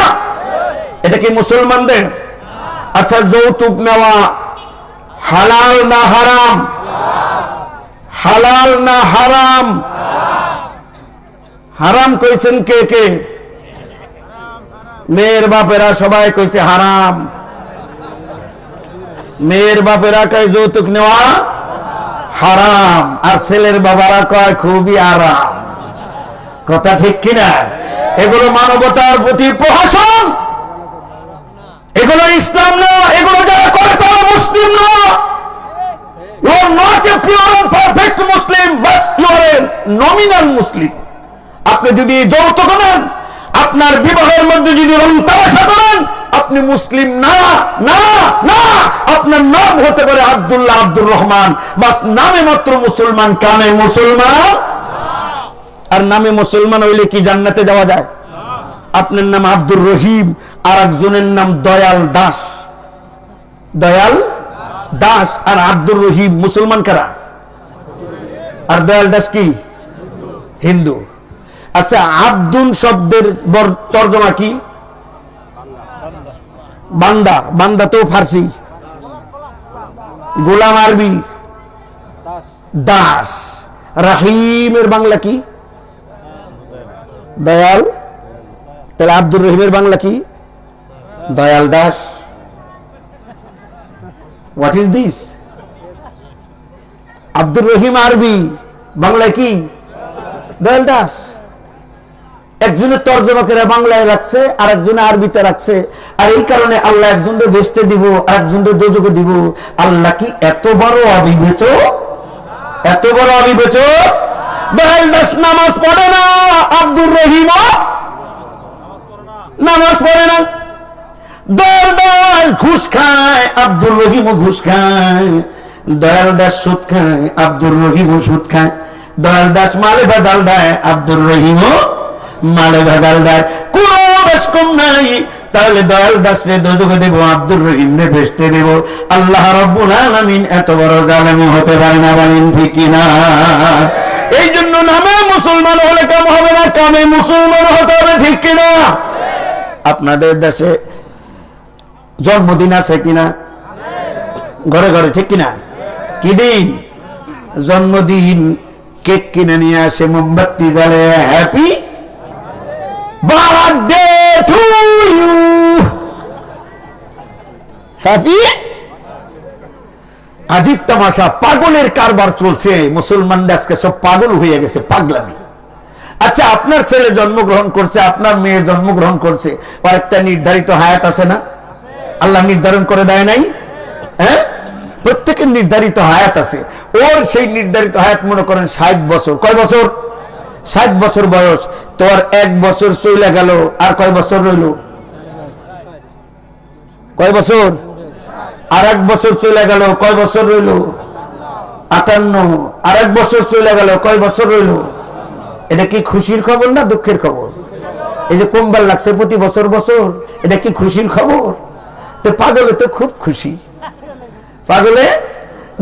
এটা কি মুসলমানদের? আচ্ছা, যৌতুক নেওয়া হালাল না হারাম? হালাল না হারাম? হারাম কইছেন কে কে? মেয়ের বাপেরা সবাই কইছে হারাম। মেয়ের বাপেরা কয় যৌতুক নেওয়া হারাম, আর ছেলের বাবারা কয় খুবই আরাম। কথা ঠিক কিনা? এগুলো মানবতার প্রতি প্রহসন, এগুলো ইসলাম না। এগুলো যারা করে তারা মুসলিম না। You are not a pure and perfect Muslim, but you are a nominal Muslim. আপনি যদি যৌতুক নেন, আপনার বিবাহের মধ্যে যদি রং তামাশা করেন, আপনি মুসলিম না। না না, আপনার নাম হতে পারে আব্দুল্লাহ, আব্দুর রহমান, বাস নামে মাত্র মুসলমান, কামে মুসলমান। আর নামে মুসলমান হইলে কি জান্নাতে যাওয়া যায়? আপনার নাম আব্দুর রহিম, আর একজনের নাম দয়াল দাস। দয়াল দাস আর আব্দুর রহিম মুসলমান কারা? আর দয়াল দাস কি? হিন্দু। আচ্ছা, আব্দুল শব্দের তর্জমা কি? বান্দা। বান্দা তো ফার্সি। গোলাম আরবি দাস। রাহিমের বাংলা কি? দয়াল। তাহলে আব্দুর রহিমের বাংলা কি? Dayal Das. What is this? Abdur Rahim Arabi, বাংলায় কি? দয়াল দাস। একজনের তর্জমা করে বাংলায় রাখছে, আর একজনে আরবিতে রাখছে। আর এই কারণে আল্লাহ একজনকে বেহেশতে দিব, আর একজনকে দোজখে দিব। আল্লাহ কি এত বড় অবিবেচক? এত বড় অবিবেচক? দয়াল দাস নামাজ পড়ে না, আব্দুর রহিম নামাজ পড়ে না। দয়াল দাস ঘুষ খায়, আব্দুর রহিমও ঘুষ খায়। দয়াল দাস সুদ খায়, আব্দুর রহিমও সুদ খায়। দয়াল দাস মালে ভেজাল দেয়, আব্দুর রহিমও মালে ভেজাল দেয়। কোন বেশ কম নাই। তাহলে দয়াল দাস রে দোজখে দেব, আব্দুর রহিম রে বেহেশতে দেব। আল্লাহ রাব্বুল আলামিন এত বড় জালেম হতে পারে না। বলেন ঠিক কিনা? এই জন্য নামে মুসলমান হলে কাম হবে না, কামে মুসলমান হতে হবে। ঠিক কিনা? আপনাদের দেশে জন্মদিন আছে কিনা? ঘরে ঘরে, ঠিক কিনা? কি দিন? জন্মদিন। কেক কিনে নিয়ে আসে, মোমবাতি জ্বালে, happy birthday to you, happy. আজীব তামাশা, পাগলের কারবার চলছে। মুসলমানরা আজকে সব পাগল হয়ে গেছে, পাগলামি। আচ্ছা, আপনার ছেলে জন্মগ্রহণ করছে, আপনার মেয়ে জন্মগ্রহণ করছে, আর একটা নির্ধারিত হায়াত আছে না? আল্লাহ নির্ধারণ করে দেয় নাই? হ্যাঁ, প্রত্যেকের নির্ধারিত হায়াত আছে। ওর সেই নির্ধারিত হায়াত মনে করেন 60 বছর। কয় বছর? 60 বছর বয়স। তোর 1 বছর চলে গেল, আর কয় বছর রইল? কয় বছর? আর 1 বছর চলে গেল, কয় বছর রইল? 58। আর 1 বছর চলে গেল, কয় বছর রইল? এটা কি খুশির খবর না দুঃখের খবর? এই যে কমবার লাগছে প্রতি বছর বছর, এটা কি খুশির খবর? তো পাগলে তো খুব খুশি। পাগলে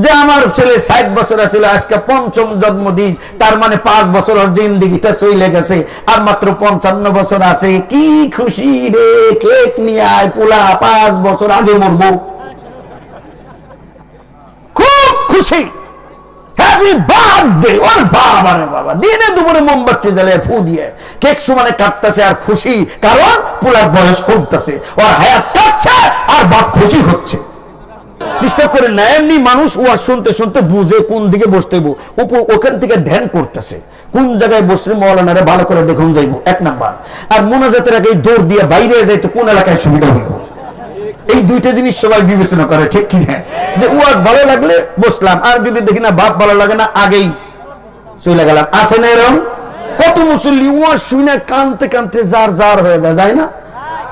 যে আমার ছেলে 60 বছর আছিল, আজকে 5ম জন্মদিন, তার মানে 5 বছর ওর জিন্দেগিটা চলে গেছে, আর মাত্র 55 বছর আছে। কি খুশি রে, কেক নিয়ে আয়, পোলা 5 বছর আগে মরবো, খুব খুশি, হ্যাপি বার্থডে। ওর বাবা রে বাবা, দিনে দুপুরে মোমবাতি জ্বালিয়ে ফু দিয়ে কেক সমানে কাটতেছে আর খুশি, কারণ পোলার বয়স কমতেছে, ওর হায়াত কাটছে আর বাপ খুশি হচ্ছে। ডিস্টার্ব করে না, এমনি মানুষ ওয়াজ শুনতে শুনতে বুঝে কোন দিকে বসতে হইব, ওখান থেকে ধ্যান করতেছে কোন জায়গায় বসলে মৌলানারে ভালো করে দেখুন যাইব, 1 নাম্বার। আর মোনাজাতের আগে দৌড় দিয়ে বাইরে যাইতে কোন এলাকায় সুবিধা হইব, এই দুইটা জিনিস সবাই বিবেচনা করে, ঠিক কিনা? যে ওয়াজ ভালো লাগলে বসলাম, আর যদি দেখি না বাপ ভালো লাগে না, আগেই চলে গেলাম। আছে না এরকম? কত মুসল্লি ওয়াজ শুনে কানতে কানতে জার জার হয়ে যায়, যায় না?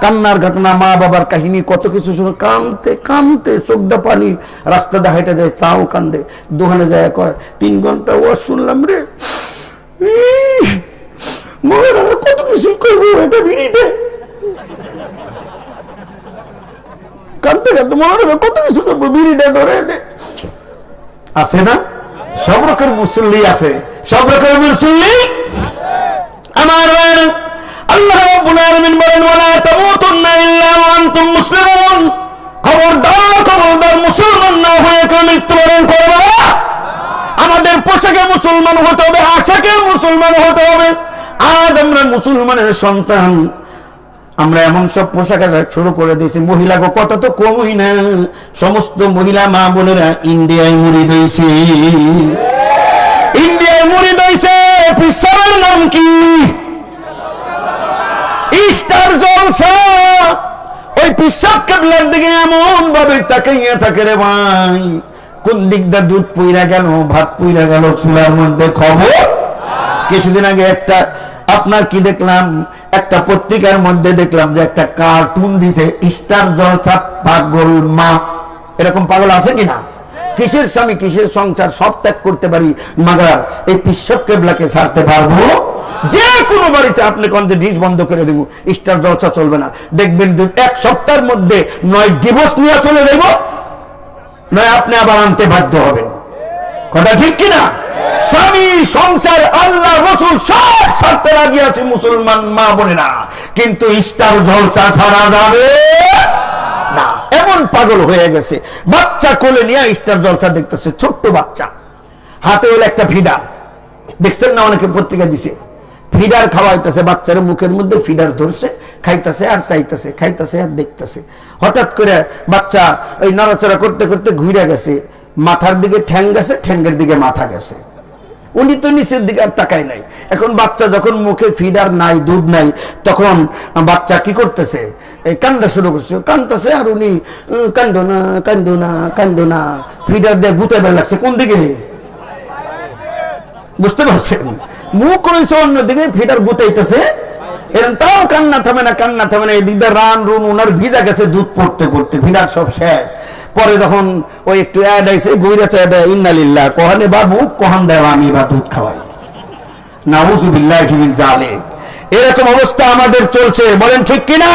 কান্নার ঘটনা, মা বাবার কাহিনী, কত কিছু শুনে কানতে কানতে চোখটা পানি, রাস্তা দেখাইতে যায় তাও কান্দে, দোকানে যায় কয় 3 ঘন্টা ওয়াজ শুনলাম রে, কত কিছু করবো, এটা বিড়িতে কানতে কানতে মনে কত কিছু করবো, বিড়িটা ধরে দে। আছে না? সব রকম মুসল্লি আছে, সব রকম মুসল্লি। আমার আল্লাহ রাব্বুল আলামিন বলেন, ওয়ালা তামুতুন্না ইল্লা ওয়া আনতুম মুসলিমুন। খবরদার খবরদার, মুসলমান না হয়ে কেউ মৃত্যুবরণ করবে না। আমাদের পোশাকে মুসলমান হতে হবে, আশাকে মুসলমান হতে হবে। আজ আমরা মুসলমানের সন্তান, আমরা এমন সব পোশাক আশাক শুরু করে দিয়েছি, মহিলা কথা তো কমই না, সমস্ত মহিলা মা বোনেরা ইন্ডিয়ায় মুড়ি দিয়েছে, ইন্ডিয়ায় মুড়ি দিয়েছে। পিসাবের নাম কি? স্টার জলসা। ওই পিসাব কেবলার দিকে এমন ভাবে তাকাইয়া থাকে রে ভাই, কোন দিক দা দুধ পুইরা গেল, ভাত পুইরা গেল চুলার মধ্যে, খবর। কিছুদিন আগে একটা আপনার কি দেখলাম, একটা পত্রিকার মধ্যে দেখলাম যে একটা কার্টুন দিছে, স্টার জলসা পাগল মা। এরকম পাগল আছে কিনা? কিসের স্বামী কিসের সংসার সব ত্যাগ করতে পারি, মাগার এই পিসাব কেবলাকে ছাড়তে পারবো? যে কোনো বাড়িতে আপনি কোন যে ডিশ বন্ধ করে দিব, স্টার জলসা চলবে না। দেখবেন 1 সপ্তাহের মধ্যে নয় ডিভোর্স নিয়ে চলে যাইব, নয় আপনি আবার আনতে বাধ্য হবেন। কথা ঠিক কিনা? স্বামী সংসার আল্লাহ রাসূল সব ছাড়তে রাজি আছে মুসলমান মা বোনেরা, কিন্তু স্টার জলসা ছাড়া যাবে না। এমন পাগল হয়ে গেছে, বাচ্চা কোলে নিয়ে স্টার জলসা দেখতেছে, ছোট্ট বাচ্চা, হাতে হলো একটা ফিডার, দেখছেন না? অনেকে পত্রিকা দিছে, ফিডার খাওয়াইতেছে, বাচ্চার মুখের মধ্যে ফিডার ধরছে, খাইতেছে আর চাইতেছে, খাইতেছে আর দেখতেছে। হঠাৎ করে বাচ্চা ওই নড়াচড়া করতে করতে ঘুরে গেছে, মাথার দিকে ঠ্যাং গেছে, ঠ্যাঙ্গের দিকে মাথা গেছে, উনি তো নিচের দিকে আর তাকায় নাই। এখন বাচ্চা যখন মুখে ফিডার নাই, দুধ নাই, তখন বাচ্চা কি করতেছে, এই কান্দা শুরু করছে, কান্দতেছে, আর উনি কান্দো না কান্দো না কান্দো না, ফিডার দিয়ে গুতে বের লাগছে কোন দিকে, বুঝতে পারছেন? মুখ করেছে অন্যদিকে, ফিডার গুতাইতেছে, এরকম তাও কান্না থামে না, কান্না থামে না। এদিকটা রান রুন ওনার ভিজা গেছে দুধ পড়তে পড়তে, ফিডার সব শেষ। পরে যখন ওই একটু অ্যাড আইছে, গইরা চায় দেয় ইন্নালিল্লাহ, কহানে বাবু কহান দেয় আমি বা দুধ খাওয়াই, নাউযুবিল্লাহি মিন যালিক। এরকম অবস্থা আমাদের চলছে, বলেন ঠিক কিনা?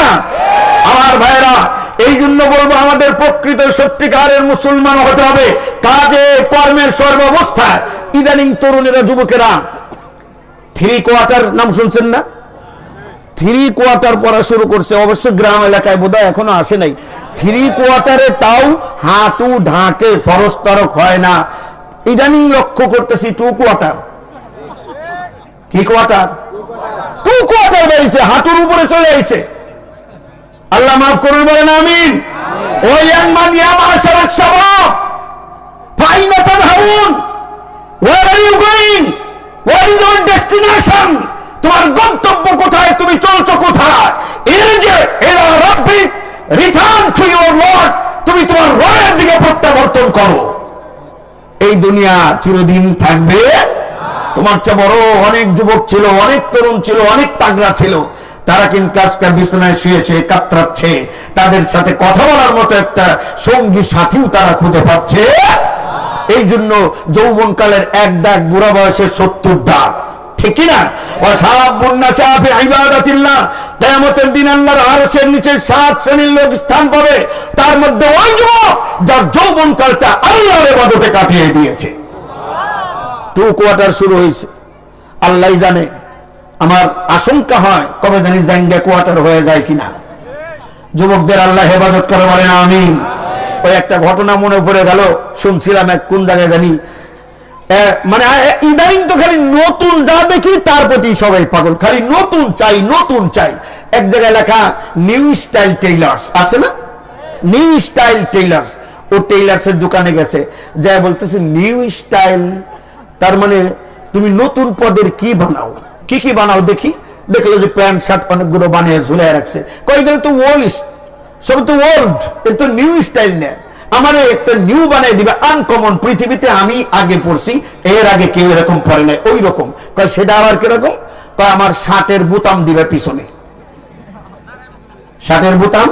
আমার ভাইরা, এই জন্য বলবো আমাদের প্রকৃত সত্যিকারের মুসলমান হতে হবে, কাজে কর্মের সর্বাবস্থায়। ইদানিং তরুণেরা, যুবকেরা 3 কোয়ার্টার নাম শুনছেন না? 3 কোয়ার্টার পড়া শুরু করছে, অবশ্য গ্রাম এলাকায় বোধহয় এখনো আসে নাই। 3 কোয়ার্টারে তাও হাঁটু ঢাকে, ফরজ তরক হয় না। ইদানিং লক্ষ্য করতেছি 2 কোয়ার্টার। কি কোয়ার্টার? 2 কোয়ার্টার বেরিয়েছে, হাঁটুর উপরে চলে আইছে। আল্লাহ মাফ করুন, বলেন আমিন। ওই ইয়াংমান ইয়া মাশারাস শাবাব, ফাইনা তাযহাবুন, where are you going, what is your destination? তোমার গন্তব্য কোথায়, তুমি চলছো কোথায়? ইলা রাব্বিক, রিটার্ন টু ইওর লর্ড, তুমি তোমার রবের দিকে প্রত্যাবর্তন করো। এই দুনিয়া চিরদিন থাকবে। তোমার চেয়ে বড় অনেক যুবক ছিল, অনেক তরুণ ছিল, অনেক তাগড়া ছিল, তারা কিন্তু আজকাল বিছানায় শুয়েছে, কাতরাচ্ছে, তাদের সাথে কথা বলার মতো একটা সঙ্গী সাথীও তারা খুঁজে পাচ্ছে। এই জন্য যৌবনকালের 1 ডাক, বুড়া বয়সের 70 ডাক, ঠিক কিনা? কিয়ামতের দিন আল্লাহর আরশের নিচে 7 শ্রেণীর লোক স্থান পাবে, তার মধ্যে ওই যুবক যার যৌবনকালটা আল্লাহর ইবাদতে কাটিয়ে দিয়েছে। 2 কোয়ার্টার শুরু হয়েছে, আল্লাহ জানে। আমার আশঙ্কা হয় কবে জানি জাঙ্গা কোয়ার্টার হয়ে যায় কিনা। যুবকদের আল্লাহ হেফাজত করে, বলেন আমিন। ওই একটা ঘটনা মনে পড়ে গেল, শুনছিলাম এক কোন জায়গায় জানি, মানে ইদানিং তো খালি নতুন যা দেখি তার প্রতি সবাই পাগল, খালি নতুন চাই নতুন চাই। এক জায়গায় লেখা নিউ স্টাইল টেইলার্স আছে না, নিউ স্টাইল টেইলার্স। ও টেইলার্সের দোকানে গেছে, যা বলতেছে নিউ স্টাইল, তার মানে তুমি নতুন পদের কি বানাও, কি কি বানাও দেখি। দেখলো যে প্যান্ট শার্ট অনেকগুলো বানিয়ে ঝুলে রাখছে। কয়েকগুলো তো ওল্ড, সব তো ওল্ড, এর তো নিউ স্টাইল নেই। আমার একটা নিউ বানিয়ে দিবে, আনকমন, পৃথিবীতে আমি আগে পড়ছি, এর আগে কেউ এরকম পড়ে নাই, ওই রকম। কয় সেটা আবার কিরকম? কয় আমার শার্টের বোতাম দিবে পিছনে, শার্টের বোতাম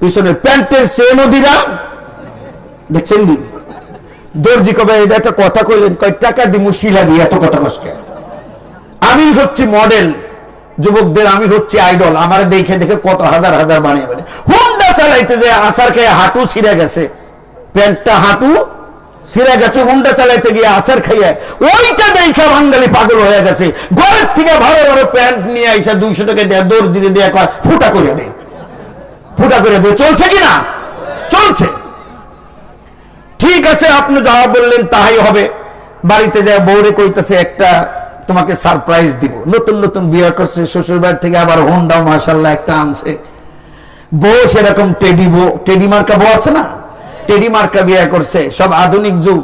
পিছনে, প্যান্টের চেনও দিবা। দেখছেন নি দর্জি কবে এটা একটা কথা কইলেন, কয় টাকা দিমু শিলাবি, এত কথা কষ্টে। আমি হচ্ছি মডেল, যুবকদের আমি হচ্ছি আইডল। আমার দেখে দেখে কত হাজার হাজার বানিয়ে বানিয়ে হুন্ডা চালাইতে যে আসার খেয়ে হাঁটু ছিঁড়ে গেছে, প্যান্টটা হাঁটু ছিঁড়ে গেছে হুন্ডা চালাইতে গিয়ে আসার খাইয়ে, ওইটা দেখে বাঙালি পাগল হয়ে গেছে। ঘরের থেকে ভালো ভালো প্যান্ট নিয়ে আইসা 200 টাকা দেয়, দর্জি দিয়ে ফুটা করে দেয়, ফুটা করে দেয়। চলছে কিনা? চলছে। ঠিক আছে, আপনি যা বললেন তাই হবে। বাড়িতে যায় বউরে কইতেছে একটা তোমাকে সারপ্রাইজ দিব, নতুন নতুন বিয়ে করছে, শ্বশুর বাড়ি থেকে আবার হোন্ডা মাশাআল্লাহ একটা আনছে। বউ সেরকম টেডি মার্কা বউ আছে না, টেডি মার্কা বিয়ে করছে, সব আধুনিক যুগ।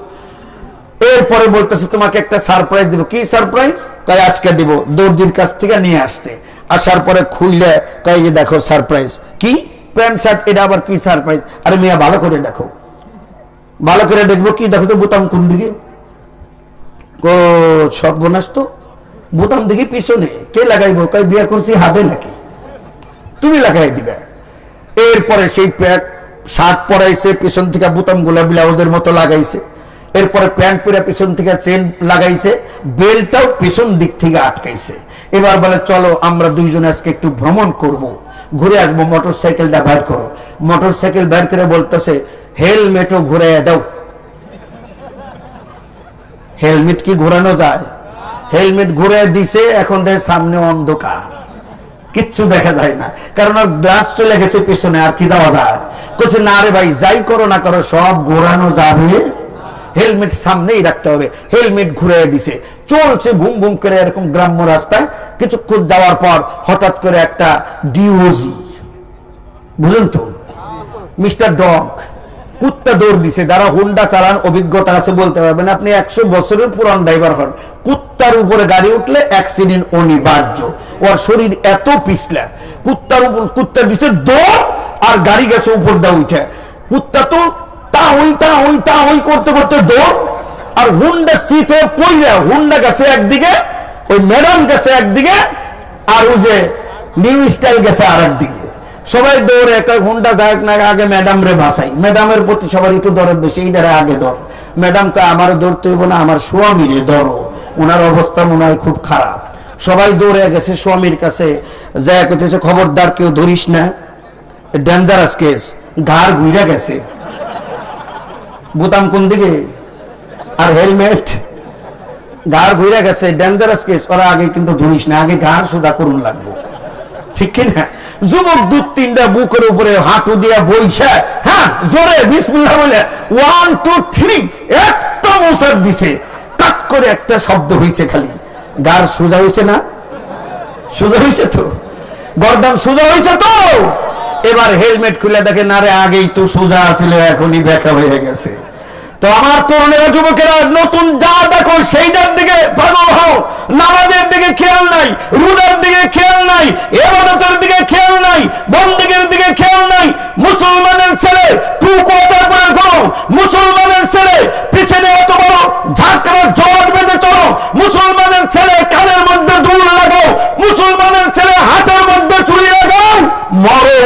এরপরে বলতেছে তোমাকে একটা সারপ্রাইজ দিব। কি সারপ্রাইজ? কয় আজকে দিব। দর্জির কাছ থেকে নিয়ে আসতে, আসার পরে খুইলে কয় যে দেখো সারপ্রাইজ। কি? Pant shirt. এটা আবার কি সারপ্রাইজ? আরে মিয়া ভালো করে দেখো। ভালো করে দেখবো কি? দেখো তো বোতাম কোন দিকে। ও সর্বনাশ, তো বোতাম দেখি পিছনে। কে লাগাইবো? কয় বিয়ে করছি হাতে নাকি, তুমি লাগাই দিবে। এরপরে সেই শার্ট পরাইছে, পিছন থেকে বোতাম গুলা ব্লাউজের মতো লাগাইছে। এরপরে প্যান্ট পরে পিছন থেকে চেন লাগাইছে, বেল্টটাও পিছন দিক থেকে আটকাইছে। এবার বলে চলো আমরা দুইজনে আজকে একটু ভ্রমণ করব, ঘুরে আসবো। মোটর সাইকেলটা বের করো। মোটর সাইকেল বের করে বলতেছে হেলমেটও ঘুরে দাও। হেলমেট কি ঘোরানো যায়? হেলমেট ঘুরে দিছে, এখন দেখে সামনে অন্ধকার, কিচ্ছু দেখা যায় না, কারণ আর গ্লাস চলে গেছে পিছনে, আর কি যাওয়া যায়? কইছে না রে ভাই, যাই করো না করো সব ঘোরানো যাবে, হেলমেট সামনেই রাখতে হবে। হেলমেট ঘুরে দিছে, চলছে ঘুম ঘুম করে এরকম গ্রাম্য রাস্তায়। কিছুক্ষণ যাওয়ার পর হঠাৎ করে একটা ডিওজি, বুঝলেন তো, মিস্টার ডগ, কুত্তা দৌড় দিছে। যারা হুন্ডা চালান অভিজ্ঞতা আছে বলতে পারবেন, আপনি 100 বছরের পুরান ড্রাইভার হন, কুত্তার উপরে গাড়ি উঠলে অ্যাক্সিডেন্ট অনিবার্য। ওর শরীর এত পিছলা, কুত্তার উপর কুত্তা দিছে দৌড়, আর গাড়ি গেছে উপর দা উঠে। কুত্তা তো তা ওই করতে করতে দৌড়, আর হুন্ডা সিট হয়ে পড়ে, হুন্ডা গেছে একদিকে, ওই ম্যাডাম গেছে একদিকে, আর ওই যে নিউ স্টাইল গেছে আর একদিকে। সবাই দৌড়ে, একটা হুন্ডা যাক না আগে ম্যাডাম রে বাসাই। ম্যাডামের প্রতি সবার একটু দরদ বেশি, এই দ্বারা আগে ধর। ম্যাডাম কে আমারও ধরতে হইব না, আমার স্বামী রে ধরো, ওনার অবস্থা মনে হয় খুব খারাপ। সবাই দৌড়ে গেছে স্বামীর কাছে, যা করতেছে খবরদার কেউ ধরিস না, ডেঞ্জারাস কেস। ঘাড় ঘুরে গেছে, বোতাম কোন দিকে, আর হেলমেট, ঘাড় ঘুরে গেছে, ডেঞ্জারাস কেস। ওরা আগে কিন্তু ধরিস না, আগে ঘাড় সোজা করুন লাগবো, ঠিক কিনা? যুবক 2-3টা বুকের উপরে হাঁটু দিয়া বইসা, হ্যাঁ জোরে বিসমিল্লাহ বলে 1 2 3 একটা মোসার দিছে, কাট করে একটা শব্দ হয়েছে, খালি গাড় সোজা হয়েছে না? সোজা হয়েছে তো, গর্দান সোজা হয়েছে তো। এবার হেলমেট খুলে দেখে না রে, আগেই তো সোজা আছিল, এখনই ব্যাখ্যা হয়ে গেছে। তো আমার তরুণেরা, যুবকেরা, নতুন যা দেখো সেইটার দিকে পাগল হও। নামাজের দিকে খেয়াল নাই, রোজার দিকে খেয়াল নাই, ইবাদতের দিকে খেয়াল নাই, বন্দেগীর দিকে খেয়াল নাই। মুসলমানের ছেলে 2 কোয়ার্টার পরে করো, মুসলমানের ছেলে পিছনে এত বড় ঝাঁকড়া জট বেঁধে চলো, মুসলমানের ছেলে কানের মধ্যে দুল লাগাও, মুসলমানের ছেলে হাতের মধ্যে চুরি লাগাও, মরো।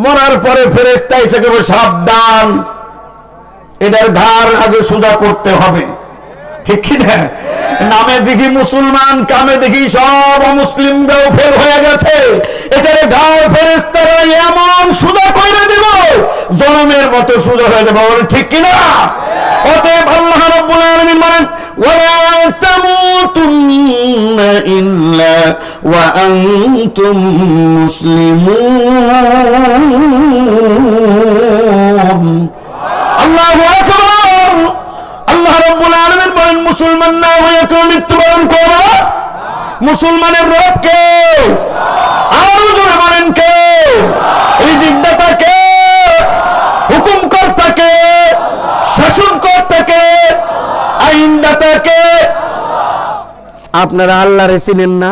মরার পরে ফেরেশতা এসে কেবল সাবধান, এটার ঘাড় আগে সোজা করতে হবে, ঠিক কিনা? নামে দেখি মুসলমান, কামে দেখি সব অমুসলিমরাও ফের হয়ে গেছে। এটারে গাঁর ফেরেশতারা এমন সুদা কইরা দেব, জনমের মতো সুদা হয়ে যাবে। ঠিক কিনা? অতএব আল্লাহ রাব্বুল আলামিন বলেন, ওয়ালা তামুতুন্না ইল্লা ওয়া আনতুম মুসলিমুন। আল্লাহু আকবার। আল্লাহ রাব্বুল আলামিন বলেন, মুসলমান না হয়ে কেউ মৃত্যুবরণ করো। মুসলমানের রব কে? আরো জোরে বলেন কে? রিজিকদাতা কে? হুকুমকর্তা কে? শাসনকর্তা কে? আইনদাতা কে? আপনারা আল্লাহরে চিনেন না?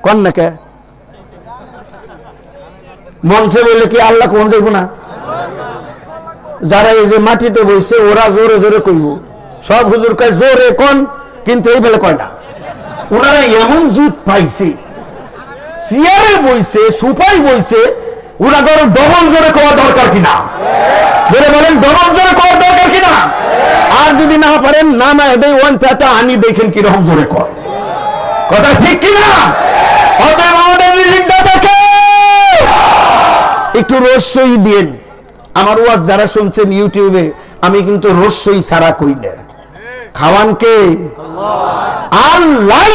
কোন না কে? মঞ্চে বললে কি আল্লাহ কোন যাইব না? যারা এই যে মাটিতে বইছে ওরা জোরে জোরে কইব, সব হুজুর কয় জোরে কোন, কিন্তু এই বেলা কয় না। ওনারা এমন জুত পাইছে, চেয়ারে বইছে, সুপাই বইছে, ওরা গরম ডবল জোরে কওয়া দরকার কিনা? জোরে বলেন, ডবল জোরে কওয়ার দরকার কিনা? আর যদি না পারেন না না এটাই ওয়ানটা আনি দেখেন কিরকম জোরে কয়। কথা ঠিক কিনা? অতএব আমাদের রিজিকদাতাকে একটু রহস্যই দিন। আমার ওয়াজ যারা শুনছেন ইউটিউবে, আমি কিন্তু রহস্যই ছাড়া কই না। খাওয়ান কে? আল্লাহ।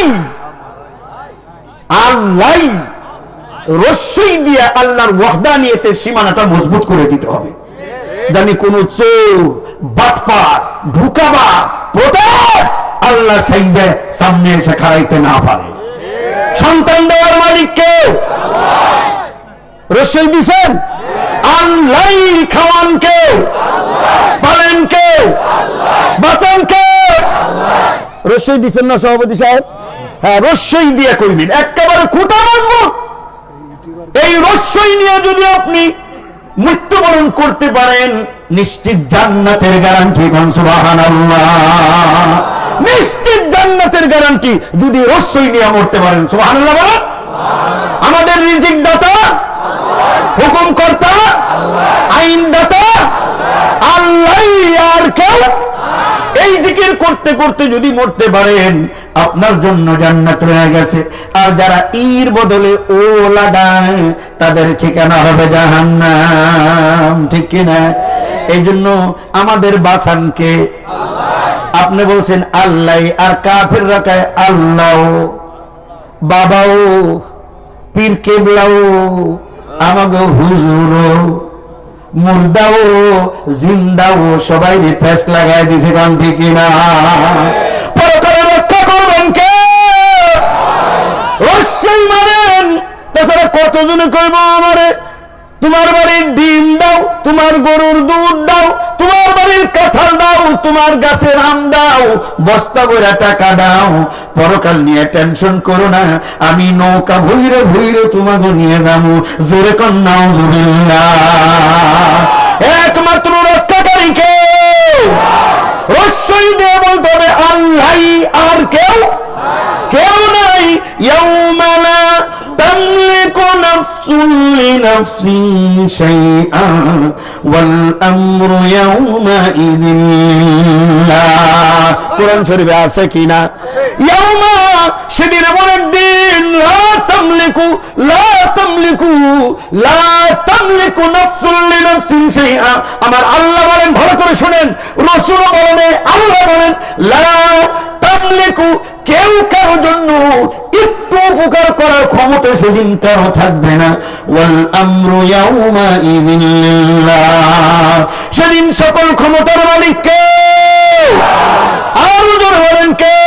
আল্লাহ রহস্যই দিয়ে আল্লাহর ওয়াহদানিয়তের সীমানাটা মজবুত করে দিতে হবে, জানি কোন চোর, বাটপার, ধোঁকাবাজ, প্রতারক আল্লাহ সাইজে সামনে এসে খাড়াইতে না পারে। সন্তান দেওয়ার মালিক কে? রহস্যই দিছেন আল্লাহ। খাওয়ান কে? পালেন কে? বাঁচান কে? রহস্যই দিছেন না সভাপতি সাহেব? হ্যাঁ, রহস্যই দিয়ে কইবেন, একেবারে খুঁটা মজবুত। এই রহস্যই নিয়ে যদি আপনি মৃত্যুবরণ করতে পারেন, নিশ্চিত জান্নাতের গ্যারান্টি। কোন সুবহানাল্লাহ। নিশ্চিত জান্নাতের গ্যারান্টি যদি রহস্যই নিয়ে মরতে পারেন। সুবহানাল্লাহ বলেন। আমাদের রিজিক দাতা, হুকুমকর্তা, আইনদাতা আল্লাহ, আর কেউ। এই জিকির করতে করতে যদি মরতে পারেন, আপনার জন্য জান্নাত রয়ে গেছে। আর যারা ইর বদলে ও লাগায়, তাদের ঠিকানা হবে জাহান্নাম। ঠিক কিনা? এই জন্য আমাদের বাঁচানকে আপনি বলছেন আল্লাহ, আর কাফেররা কয় আল্লাহ। বাবাও, পীর কেবলাও, আমাগো হুজুরও, মুর্দাও জিন্দাও সবাই পেস লাগাই দিছে। কান ঠিক কিনা? পরকালে রক্ষা করবেন কে? রহস্যই মানেন। তাছাড়া কতজনে কইব আমারে তোমার বাড়ির ডিম দাও, তোমার গরুর দুধ দাও, তোমার বাড়ির কাঁঠাল দাও, তোমার গাছের আম দাও, বস্তা ভরা টাকা দাও, পরকাল নিয়ে টেনশন করো না, আমি নৌকা ভুইরে ভুইরে তোমাকে নিয়ে যাবো। জোরে কর নাউজুবিল্লাহ। একমাত্র রক্ষাকারী কে? রহস্যই দিয়ে বলতে হবে আল্লাহ, আর কেউ কেউ নাই। ইয়াউমা লা তামলিকু নাফসুন লিনাফসিন শাইআ ওয়াল আমরু ইয়াউমা ইযিন লিল্লাহ। কোরআন শরীফে আছে কিনা? ইয়াউমা, সেদিন এমন একদিন, লা তামলিকু লা তামলিকু লা তামলিকু নাফসুন লিনাফসিন শাইআ। আমার আল্লাহ বলেন, ভালো করে শুনেন, রাসূল বলেন, আল্লাহ বলেন, লা তামলিকু, কেউ কারো জন্য একটু উপকার করার ক্ষমতা সেদিন কারো থাকবে না। ওয়াল আমরু ইয়াউমা ইযিন লিল্লাহ, সেদিন সকল ক্ষমতার মালিক কে? আরো জোরে বলেন কে?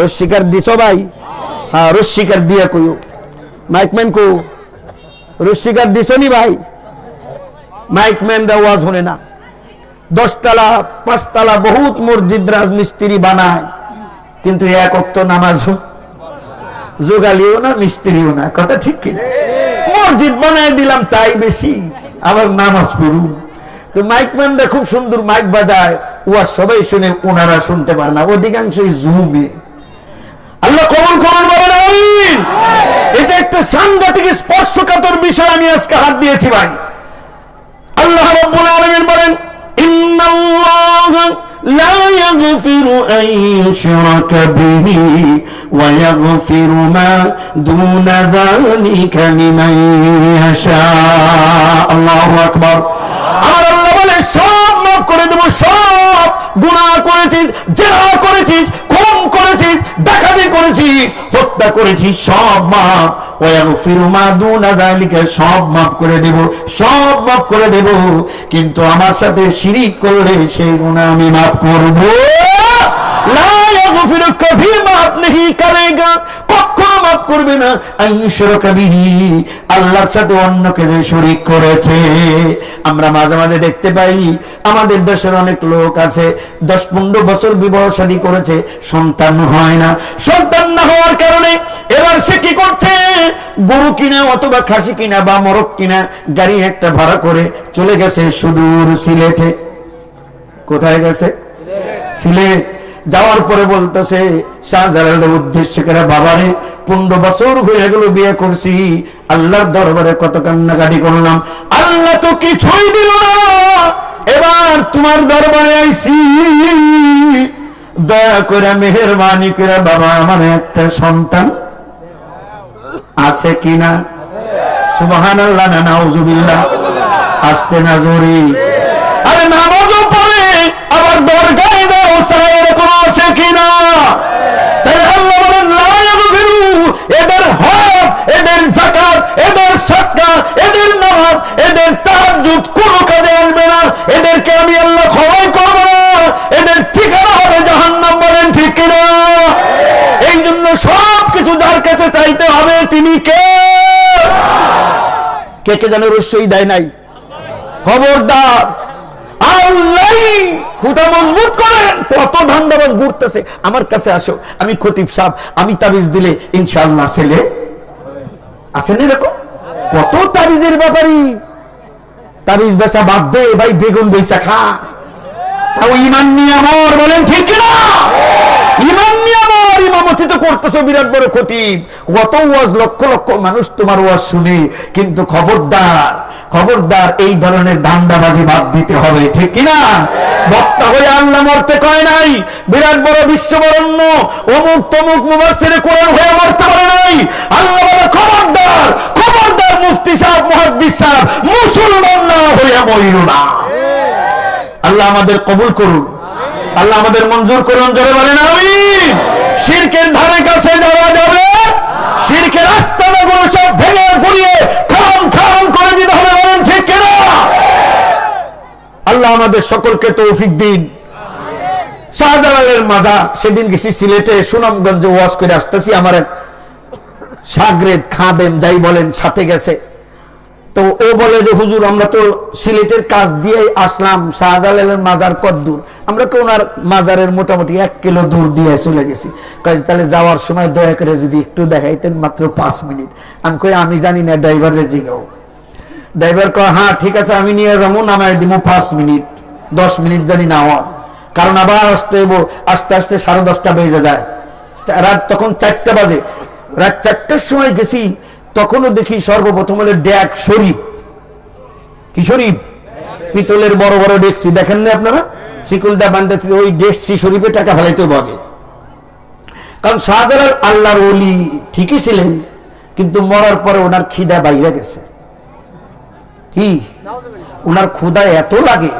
রস্বীকার দিছো ভাই? হ্যাঁ, রস্বীকার দিয়া কইও। মাইকম্যান কো রস্বীকার দিছো নি ভাই? মাইকম্যানরা ওয়াজ শুনে না। 10 তলা 5 তলা বহুত মসজিদ রাজমিস্ত্রি বানায়, কিন্তু এক ওয়াক্ত নামাজ যোগালিও না, মিস্ত্রিও না। কথা ঠিক কিনা? মসজিদ বানায় দিলাম তাই বেশি, আবার নামাজ পড়ুন। তো মাইকম্যানরা খুব সুন্দর মাইক বাজায়, ওয়াজ সবাই শুনে, ওনারা শুনতে পারে না, অধিকাংশই জুমে। আল্লাহ কবুল করুন, বলেন আমিন। এটা একটা সাংঘাতিক স্পর্শকাতর বিষয় আমি আজকে হাত দিয়েছি ভাই। আল্লাহ রাব্বুল আলামিন বলেন, ইন্নাল্লাহা لا يغفر أن يشرك به ويغفر ما دون ذلك لمن يشاء الله أكبر আমার আল্লাহ বলে সব মাফ করে দেব সব গুনাহ করেছিস জিনা করেছিস খুন করেছিস ডাকাতি করেছিস হত্যা করেছিস সব মাফ ওয়াগফিরু মা দুনা যালিকা সব মাফ করে দেব সব মাফ করে দেব কিন্তু আমার সাথে শিরিক করলে সেই গুনাহ আমি মাফ করব লা ইয়াগফিরু কভি মাফ नहीं करेगा কখনো মাফ করবে না আইশরাকা বিহি আল্লাহর সাথে অন্যকে যে শরীক করেছে আমরা মাঝে মাঝে দেখতে পাই আমাদের দেশের অনেক লোক আছে 10-15 বছর বিবাহ শাদী করেছে সন্তান হয় না সন্তান না হওয়ার কারণে এবার সে কি করছে গরু কিনা অথবা খাসি কিনা বা মোরগ কিনা গাড়ি একটা ভাড়া করে চলে গেছে সুদূর সিলেটে কোথায় গেছে সিলেট যাওয়ার পরে বলতেছে শাহজালালের উদ্দেশ্য করে বাবারে 15 বছর হয়ে গেল বিয়ে করছি আল্লাহর দরবারে কত কান্নাকাটি করলাম আল্লাহ তো কিছুই দিল না এবার তোমার দরবারে আইছি দয়া করে মেহেরবানি করে বাবা আমার একটা সন্তান আছে কিনা সুবহানাল্লাহ না নাউজুবিল্লাহ আস্তে না জোরে আরে নামাজও পড়ে আবার দরগায় দাও সায়ের কোন আছে কিনা তাই আল্লাহ বলেন লা ইয়াগফিরু এদের হক এদের যাকাত এদের সাদকা এদের নামাজ এদের তাহাজ্জুদ কোন কাজে আসবে না এদেরকে আমি আল্লাহ ক্ষমা করব না এদের ঠিকানা হবে জাহান্নাম বলেন ঠিক কিনা এই জন্য সব কিছু যার কাছে চাইতে হবে তিনি কে কে কে যেন রসই দেয় নাই খবরদার আল্লাহ খুঁটা মজবুত করেন কত ধান্দাবাজ ঘুরতেছে আমার কাছে আসো আমি খতিব সাহেব আমি তাবিজ দিলে ইনশাআল্লাহ ছেলে আছেন এরকম কত তাবিজের ব্যাপারী তাবিজ বেচা বাদ দে ভাই বেগুন বেচা খা তাও ঈমান নিয়ে আমর বলেন ঠিক কিনা ঈমান নিয়ে আমর ইমামতি তো করতেছো বিরাট বড় খতিব কত ওয়াজ লক্ষ লক্ষ মানুষ তোমার ওয়াজ শুনে কিন্তু খবরদার খবরদার এই ধরনের ধান্দাবাজি বাদ দিতে হবে ঠিক কিনা বক্তা হয়ে আল্লাহ মরতে কয় নাই বিরাট বড় বিশ্ববরণ্য অমুক তমুক মুফাসসিরে কোরআন হয়ে মরতে পারে নাই আল্লাহ বলে খবরদার খবরদার মুফতি সাহেব মুহাদ্দিস সাহেব মুসলমান না হয়ে মরিও না আল্লাহ আমাদের কবুল করুন আল্লাহ আমাদের মঞ্জুর করুন জোরে বলেন আমিন শিরকের ধারে কাছে যাওয়া যাবে শিরকের রাস্তাগুলো সব ভেঙে গুড়িয়ে খাম খাম করে দিতে হবে বলেন ঠিক কিনা আল্লাহ আমাদের সকলকে তৌফিক দিন শাহজালালের মাজার সেদিন গেছি সিলেটে সুনামগঞ্জে ওয়াজ করে আসতেছি আমার এক শাগরেদ খাদেম যাই বলেন সাথে গেছে তো ও বলে যে হুজুর আমরা তো সিলেটের কাজ দিয়ে আসলাম শাহজালালের মাজার কত দূর আমরা তো ওনার মাজারের মোটামুটি 1 কিলো দূর দিয়ে চলে গেছি কাজে তাহলে যাওয়ার সময় দয়া করে যদি একটু দেখাইতেন মাত্র 5 মিনিট আমি কই আমি জানি না ড্রাইভারের জিগাও ড্রাইভার কয় হ্যাঁ ঠিক আছে আমি নিয়ে যাবো নামাই দিব 5 মিনিট 10 মিনিট জানি না হওয়া কারণ আবার আস্তে আস্তে 10:30 বেজে যায় রাত তখন 4টা বাজে রাত 4টার সময় গেছি তখনও দেখি সর্বপ্রথম হলো ড্যাক শরীফ কি শরীফ পিতলের বড় বড় ডেকসি দেখেন না আপনারা শিকুলদা বান্দাতে ওই ডেকসি শরীফে টাকা ফেলাইতে ভাগে কারণ শাহজালাল আল্লাহর ওলি ঠিকই ছিলেন কিন্তু মরার পরে ওনার খিদা বাইরে গেছে কি ওনার ক্ষুধা এত লাগে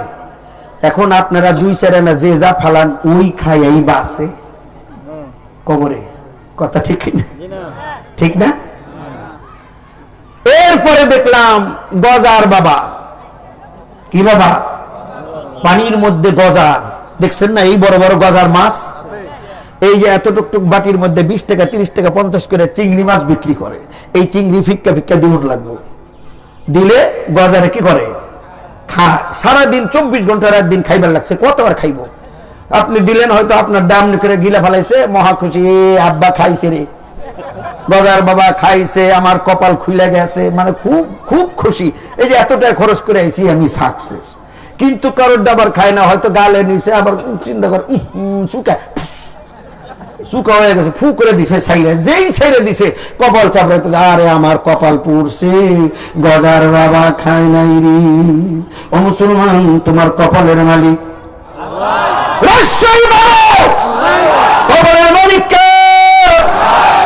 এখন আপনারা 2-4 আনা যে যা ফালান ওই খাইয়াই বাসে কবরে কথা ঠিক না ঠিক না এরপরে দেখলাম গজার বাবা কি বাবা পানির মধ্যে গজার দেখছেন না এই বড় বড় গজার মাছ এই যে এত টুকটুক বাটির মধ্যে 20 টাকা 30 টাকা 50 করে চিংড়ি মাছ বিক্রি করে এই চিংড়ি ফিক্কা ফিক্কা দিউন লাগবে দিলে গজারে কি করে সারাদিন 24 ঘন্টা রাত দিন খাইবার লাগছে কত আর খাইবো আপনি দিলেন হয়তো আপনার দাম করে গিলা ফেলাইছে মহা খুশি আব্বা খাইছে রে গজার বাবা খাইছে আমার কপাল খুলে গেছে মানে খুব খুব খুশি এই যে এতটা খরচ করে আইছি আমি সাকসেস কিন্তু কারোর দাবার খায় না হয়তো গালে নিছে আবার চিন্তা করে সুকা হয়ে গেছে ফু করে দিছে ছাইরে যেই ছাইরে দিছে কপাল চাপড়াইতে আরে আমার কপাল পুড়ছে গজার বাবা খায় নাই রে ও মুসলমান তোমার কপালের মালিক আল্লাহ রহস্যই বলো কবরের মালিক কে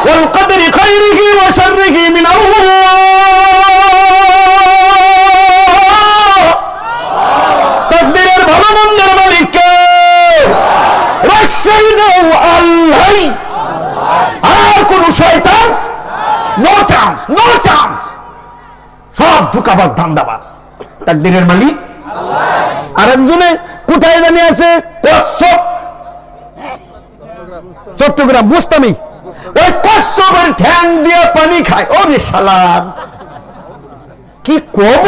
ওয়াল কদরি খাইরিহি ওয়া শাররিহি মিন আল্লাহ তাকদীরের ভালো মন্দের মালিক কে রহস্যই দাও আল্লাহ আর কোন শয়তান নো চান্স নো চান্স সব ধোঁকাবাজ ধান্দাবাজ তাকদীরের মালিক আল্লাহ আরেকজনে কোথায় জানি আছে কচ্ছপ চট্টগ্রাম বুঝতামি ওই কচ্ছপের ঠ্যাং দিয়ে পানি খায় ওরে শালার কি কব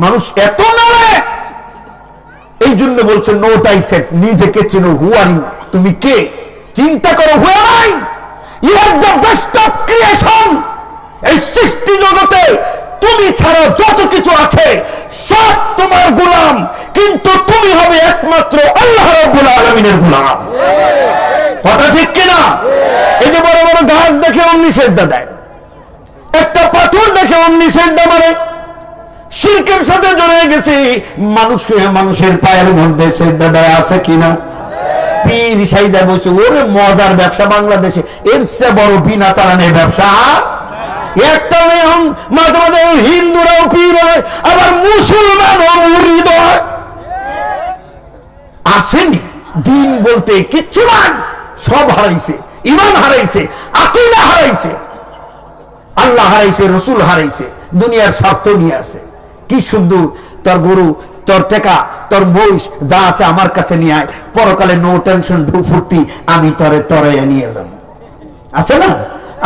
মানুষ এত নালে এই জন্য বলছে নো টাই সেলফ নিজেকে চেনো হু আর ইউ তুমি কে চিন্তা করো who are I you are the best of creation এই সৃষ্টি জগতে তুমি ছাড়া যত কিছু আছে সব তোমার গোলাম কিন্তু তুমি হবে একমাত্র আল্লাহ রাব্বুল আলামিনের গোলাম কথা ঠিক কিনা এই যে বড় বড় গাছ দেখে অমনি সেজদা দেয় একটা পাথর দেখে অমনি সেজদা মারে শিরকের সাথে জড়িয়ে গেছে মানুষের পায়ের মধ্যে সেজদা দেয় আছে কিনা পীর সাইজা বসে ওরে মজার ব্যবসা বাংলাদেশে এর চেয়ে বড় বিনা চালানের ব্যবসা একটা এখন মাঝে মাঝে হিন্দুরাও পীর হয় আবার মুসলমানও মুরিদ হয় আসেনি দিন বলতে কিচ্ছু নাই সব হারাইছে ঈমান হারাইছে আকীদা হারাইছে আল্লাহ হারাইছে রসুল হারাইছে দুনিয়ার স্বার্থ নিয়ে আছে কি সুন্দর তোর গরু তোর টাকা তোর মহিষ যা আছে আমার কাছে নিয়ে আয় পরকালে নো টেনশন ফুর্তি আমি তরে নিয়ে যাব আছে না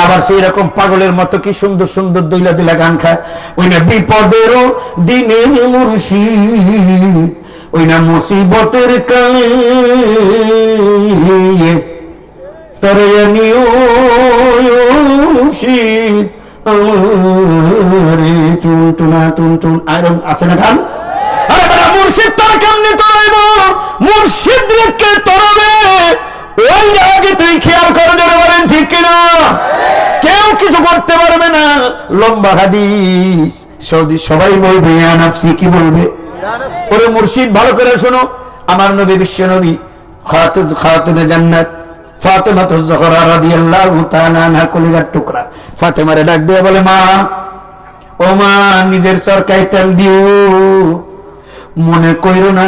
আবার সেই রকম পাগলের মতো কি সুন্দর সুন্দর দইলা দিলা গান খায় ওই না বিপদেরও দিনে মুর্শিদ ওই না মুসিবতের কালে তরে নিও মুর্শিদ আরে টুনটুনা টুনটুন আয়রন আছে না গান আরে বড় মুর্শিদ তোর কেমনে তরাইব মুর্শিদ কে তরাবে ওই আগে তুই খেয়াল করে ধরে বলেন ঠিক কিনা কেউ কিছু করতে পারবে না লম্বা হাদিস সবাই বলবে ইয়া নাফসি কি বলবে ওরে মুর্শিদ ভালো করে শোনো আমার নবী বিশ্ব নবী খাতুনে জান্নাত ফাতেমা তুজ-জোহরা রাদিয়াল্লাহু তাআলা আনহা কলিজার টুকরা ফাতেমারে ডাক দিয়ে বলে মা ও মা নিজের সরকারি তেল দিও মনে কইরো না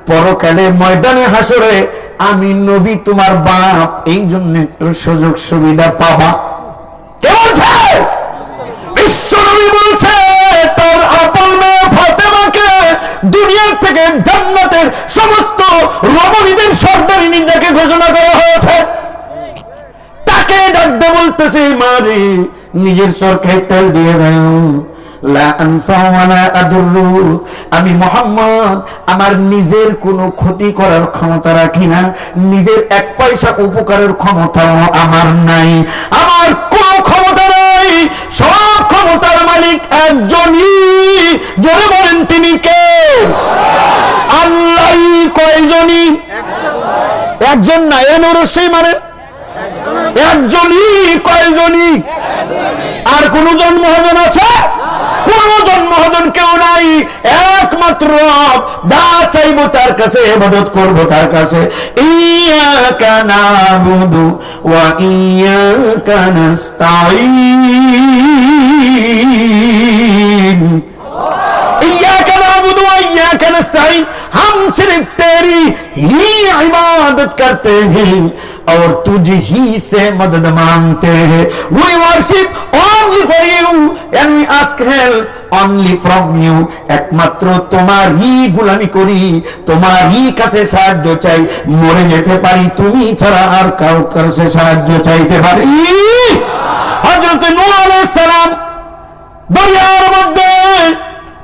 পরকালে ময়দানে হাসরে আমি নবী তোমার বাপ এই জন্য একটু সুযোগ সুবিধা পাবা কে বলছে বিশ্ব নবী বলছে তার আপন মেয়ে ফাতেমাকে দুনিয়ার থেকে জান্নাতের সমস্ত রমণীদের সর্দারিনী যাকে ঘোষণা করা হয়েছে তাকে ডাকতে বলতেছে মারে নিজের সরকারি তেল দিয়ে যাও লা আনফা ওয়ালা আদুরু আমি মুহাম্মদ আমার নিজের কোনো ক্ষতি করার ক্ষমতা রাখি না নিজের এক পয়সা উপকারের ক্ষমতাও আমার নাই আমার কোনো ক্ষমতা নাই সব ক্ষমতার মালিক একজনই জোরে বলেন তিনি কে আল্লাহ কয়জনই একজন না এর রসই মানেন একজনই কয়জনই আর কোন জন্মহজন আছে কোন জন্মহজন কেউ নাই একমাত্র যা চাইবো তার কাছে ইবাদত করব তার কাছে ইয়াকা নাবুদু ওয়া ইয়াকা নাস্তাঈন इय्याका नाबुदु व इय्याका नस्ताईन हम सिर्फ तेरी ही इबादत करते हैं और तुझ ही से मदद मांगते हैं we worship only for you and we ask help only from you একমাত্র তোমারই গোলামি করি তোমারই কাছে সাহায্য চাই মরে যেতে পারি তুমি ছাড়া আর কারো কাছে সাহায্য চাইতে পারি হযরত নূহ আলাইহিস সালাম দরিয়ার মধ্যে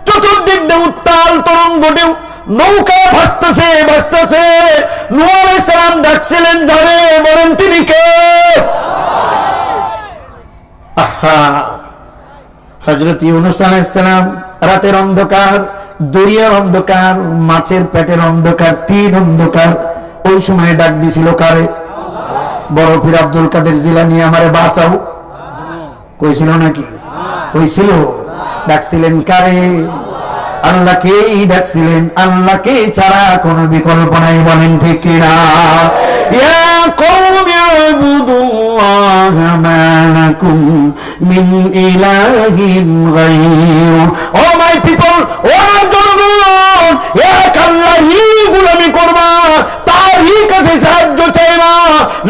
চতুর্দিক দিয়ে উত্তাল তরঙ্গেও নৌকা ভাসতেছে ভাসতেছে নূহ আলাইহিস সালাম ডাকছিলেন যারে বলেন তিনি কে হযরত ইউনূস আলাইহিস সালাম রাতের অন্ধকার দরিয়ার অন্ধকার মাছের পেটের অন্ধকার তিন অন্ধকার ওই সময় ডাক দিছিল কারে বড় পীর আব্দুল কাদের জিলানী আমারে বাঁচাও কইছিল নাকি কইছিল ডাকছিলেন কারে আল্লাহকেই ডাকছিলেন, আল্লাহকে ছাড়া কোনো বিকল্প নাই, বলেন ঠিক কিনা? ইয়া কওমি ইবুদুল্লাহ মা লাকুম মিন ইলাহিন গায়রু। ও মাই পিপল, ও আমার জনগণ, এক আল্লাহরই গোলামি করবা, তারই কাছে সাহায্য চাইবা,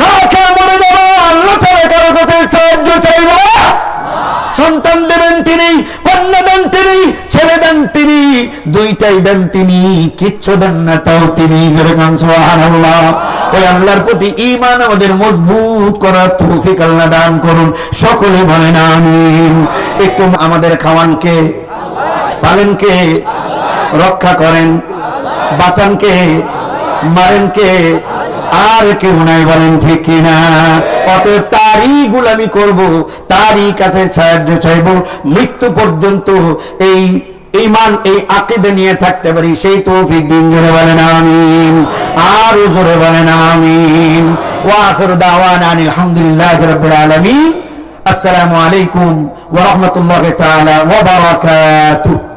না খেয়ে মরে যাবা, আল্লাহ ছাড়া কারো কাছে সাহায্য চাইবা। সন্তান দেবেন তিনি, কন্যা দেন তিনি, ছেলে দেন তিনি, দুইটাই দেন তিনি, কিচ্ছু দেন না তাও তিনি। সুবহানাল্লাহ। ওই আল্লাহর প্রতি ঈমান আমাদের মজবুত করার তৌফিক আল্লাহ দান করুন, সকলে বলেন আমিন। একটু আমাদের খাওয়ান কে, পালেন কে, রক্ষা করেন, বাঁচান কে, মারেন কে? আর কেউ নাই, বলেন ঠিক কিনা? অতএব তারই গোলামি করব, তারই কাছে সাহায্য চাইব, মৃত্যু পর্যন্ত এই ঈমান, এই আকীদা নিয়ে থাকতে পারি, সেই তৌফিক দিন। জোরে বলেন আমিন, আর জোরে বলেন আমিন। ওয়া আখিরু দাওয়ানা আলহামদুলিল্লাহি রাব্বিল আলামিন। আসসালামু আলাইকুম ওয়া রাহমাতুল্লাহি তাআলা ওয়া বারাকাতুহু।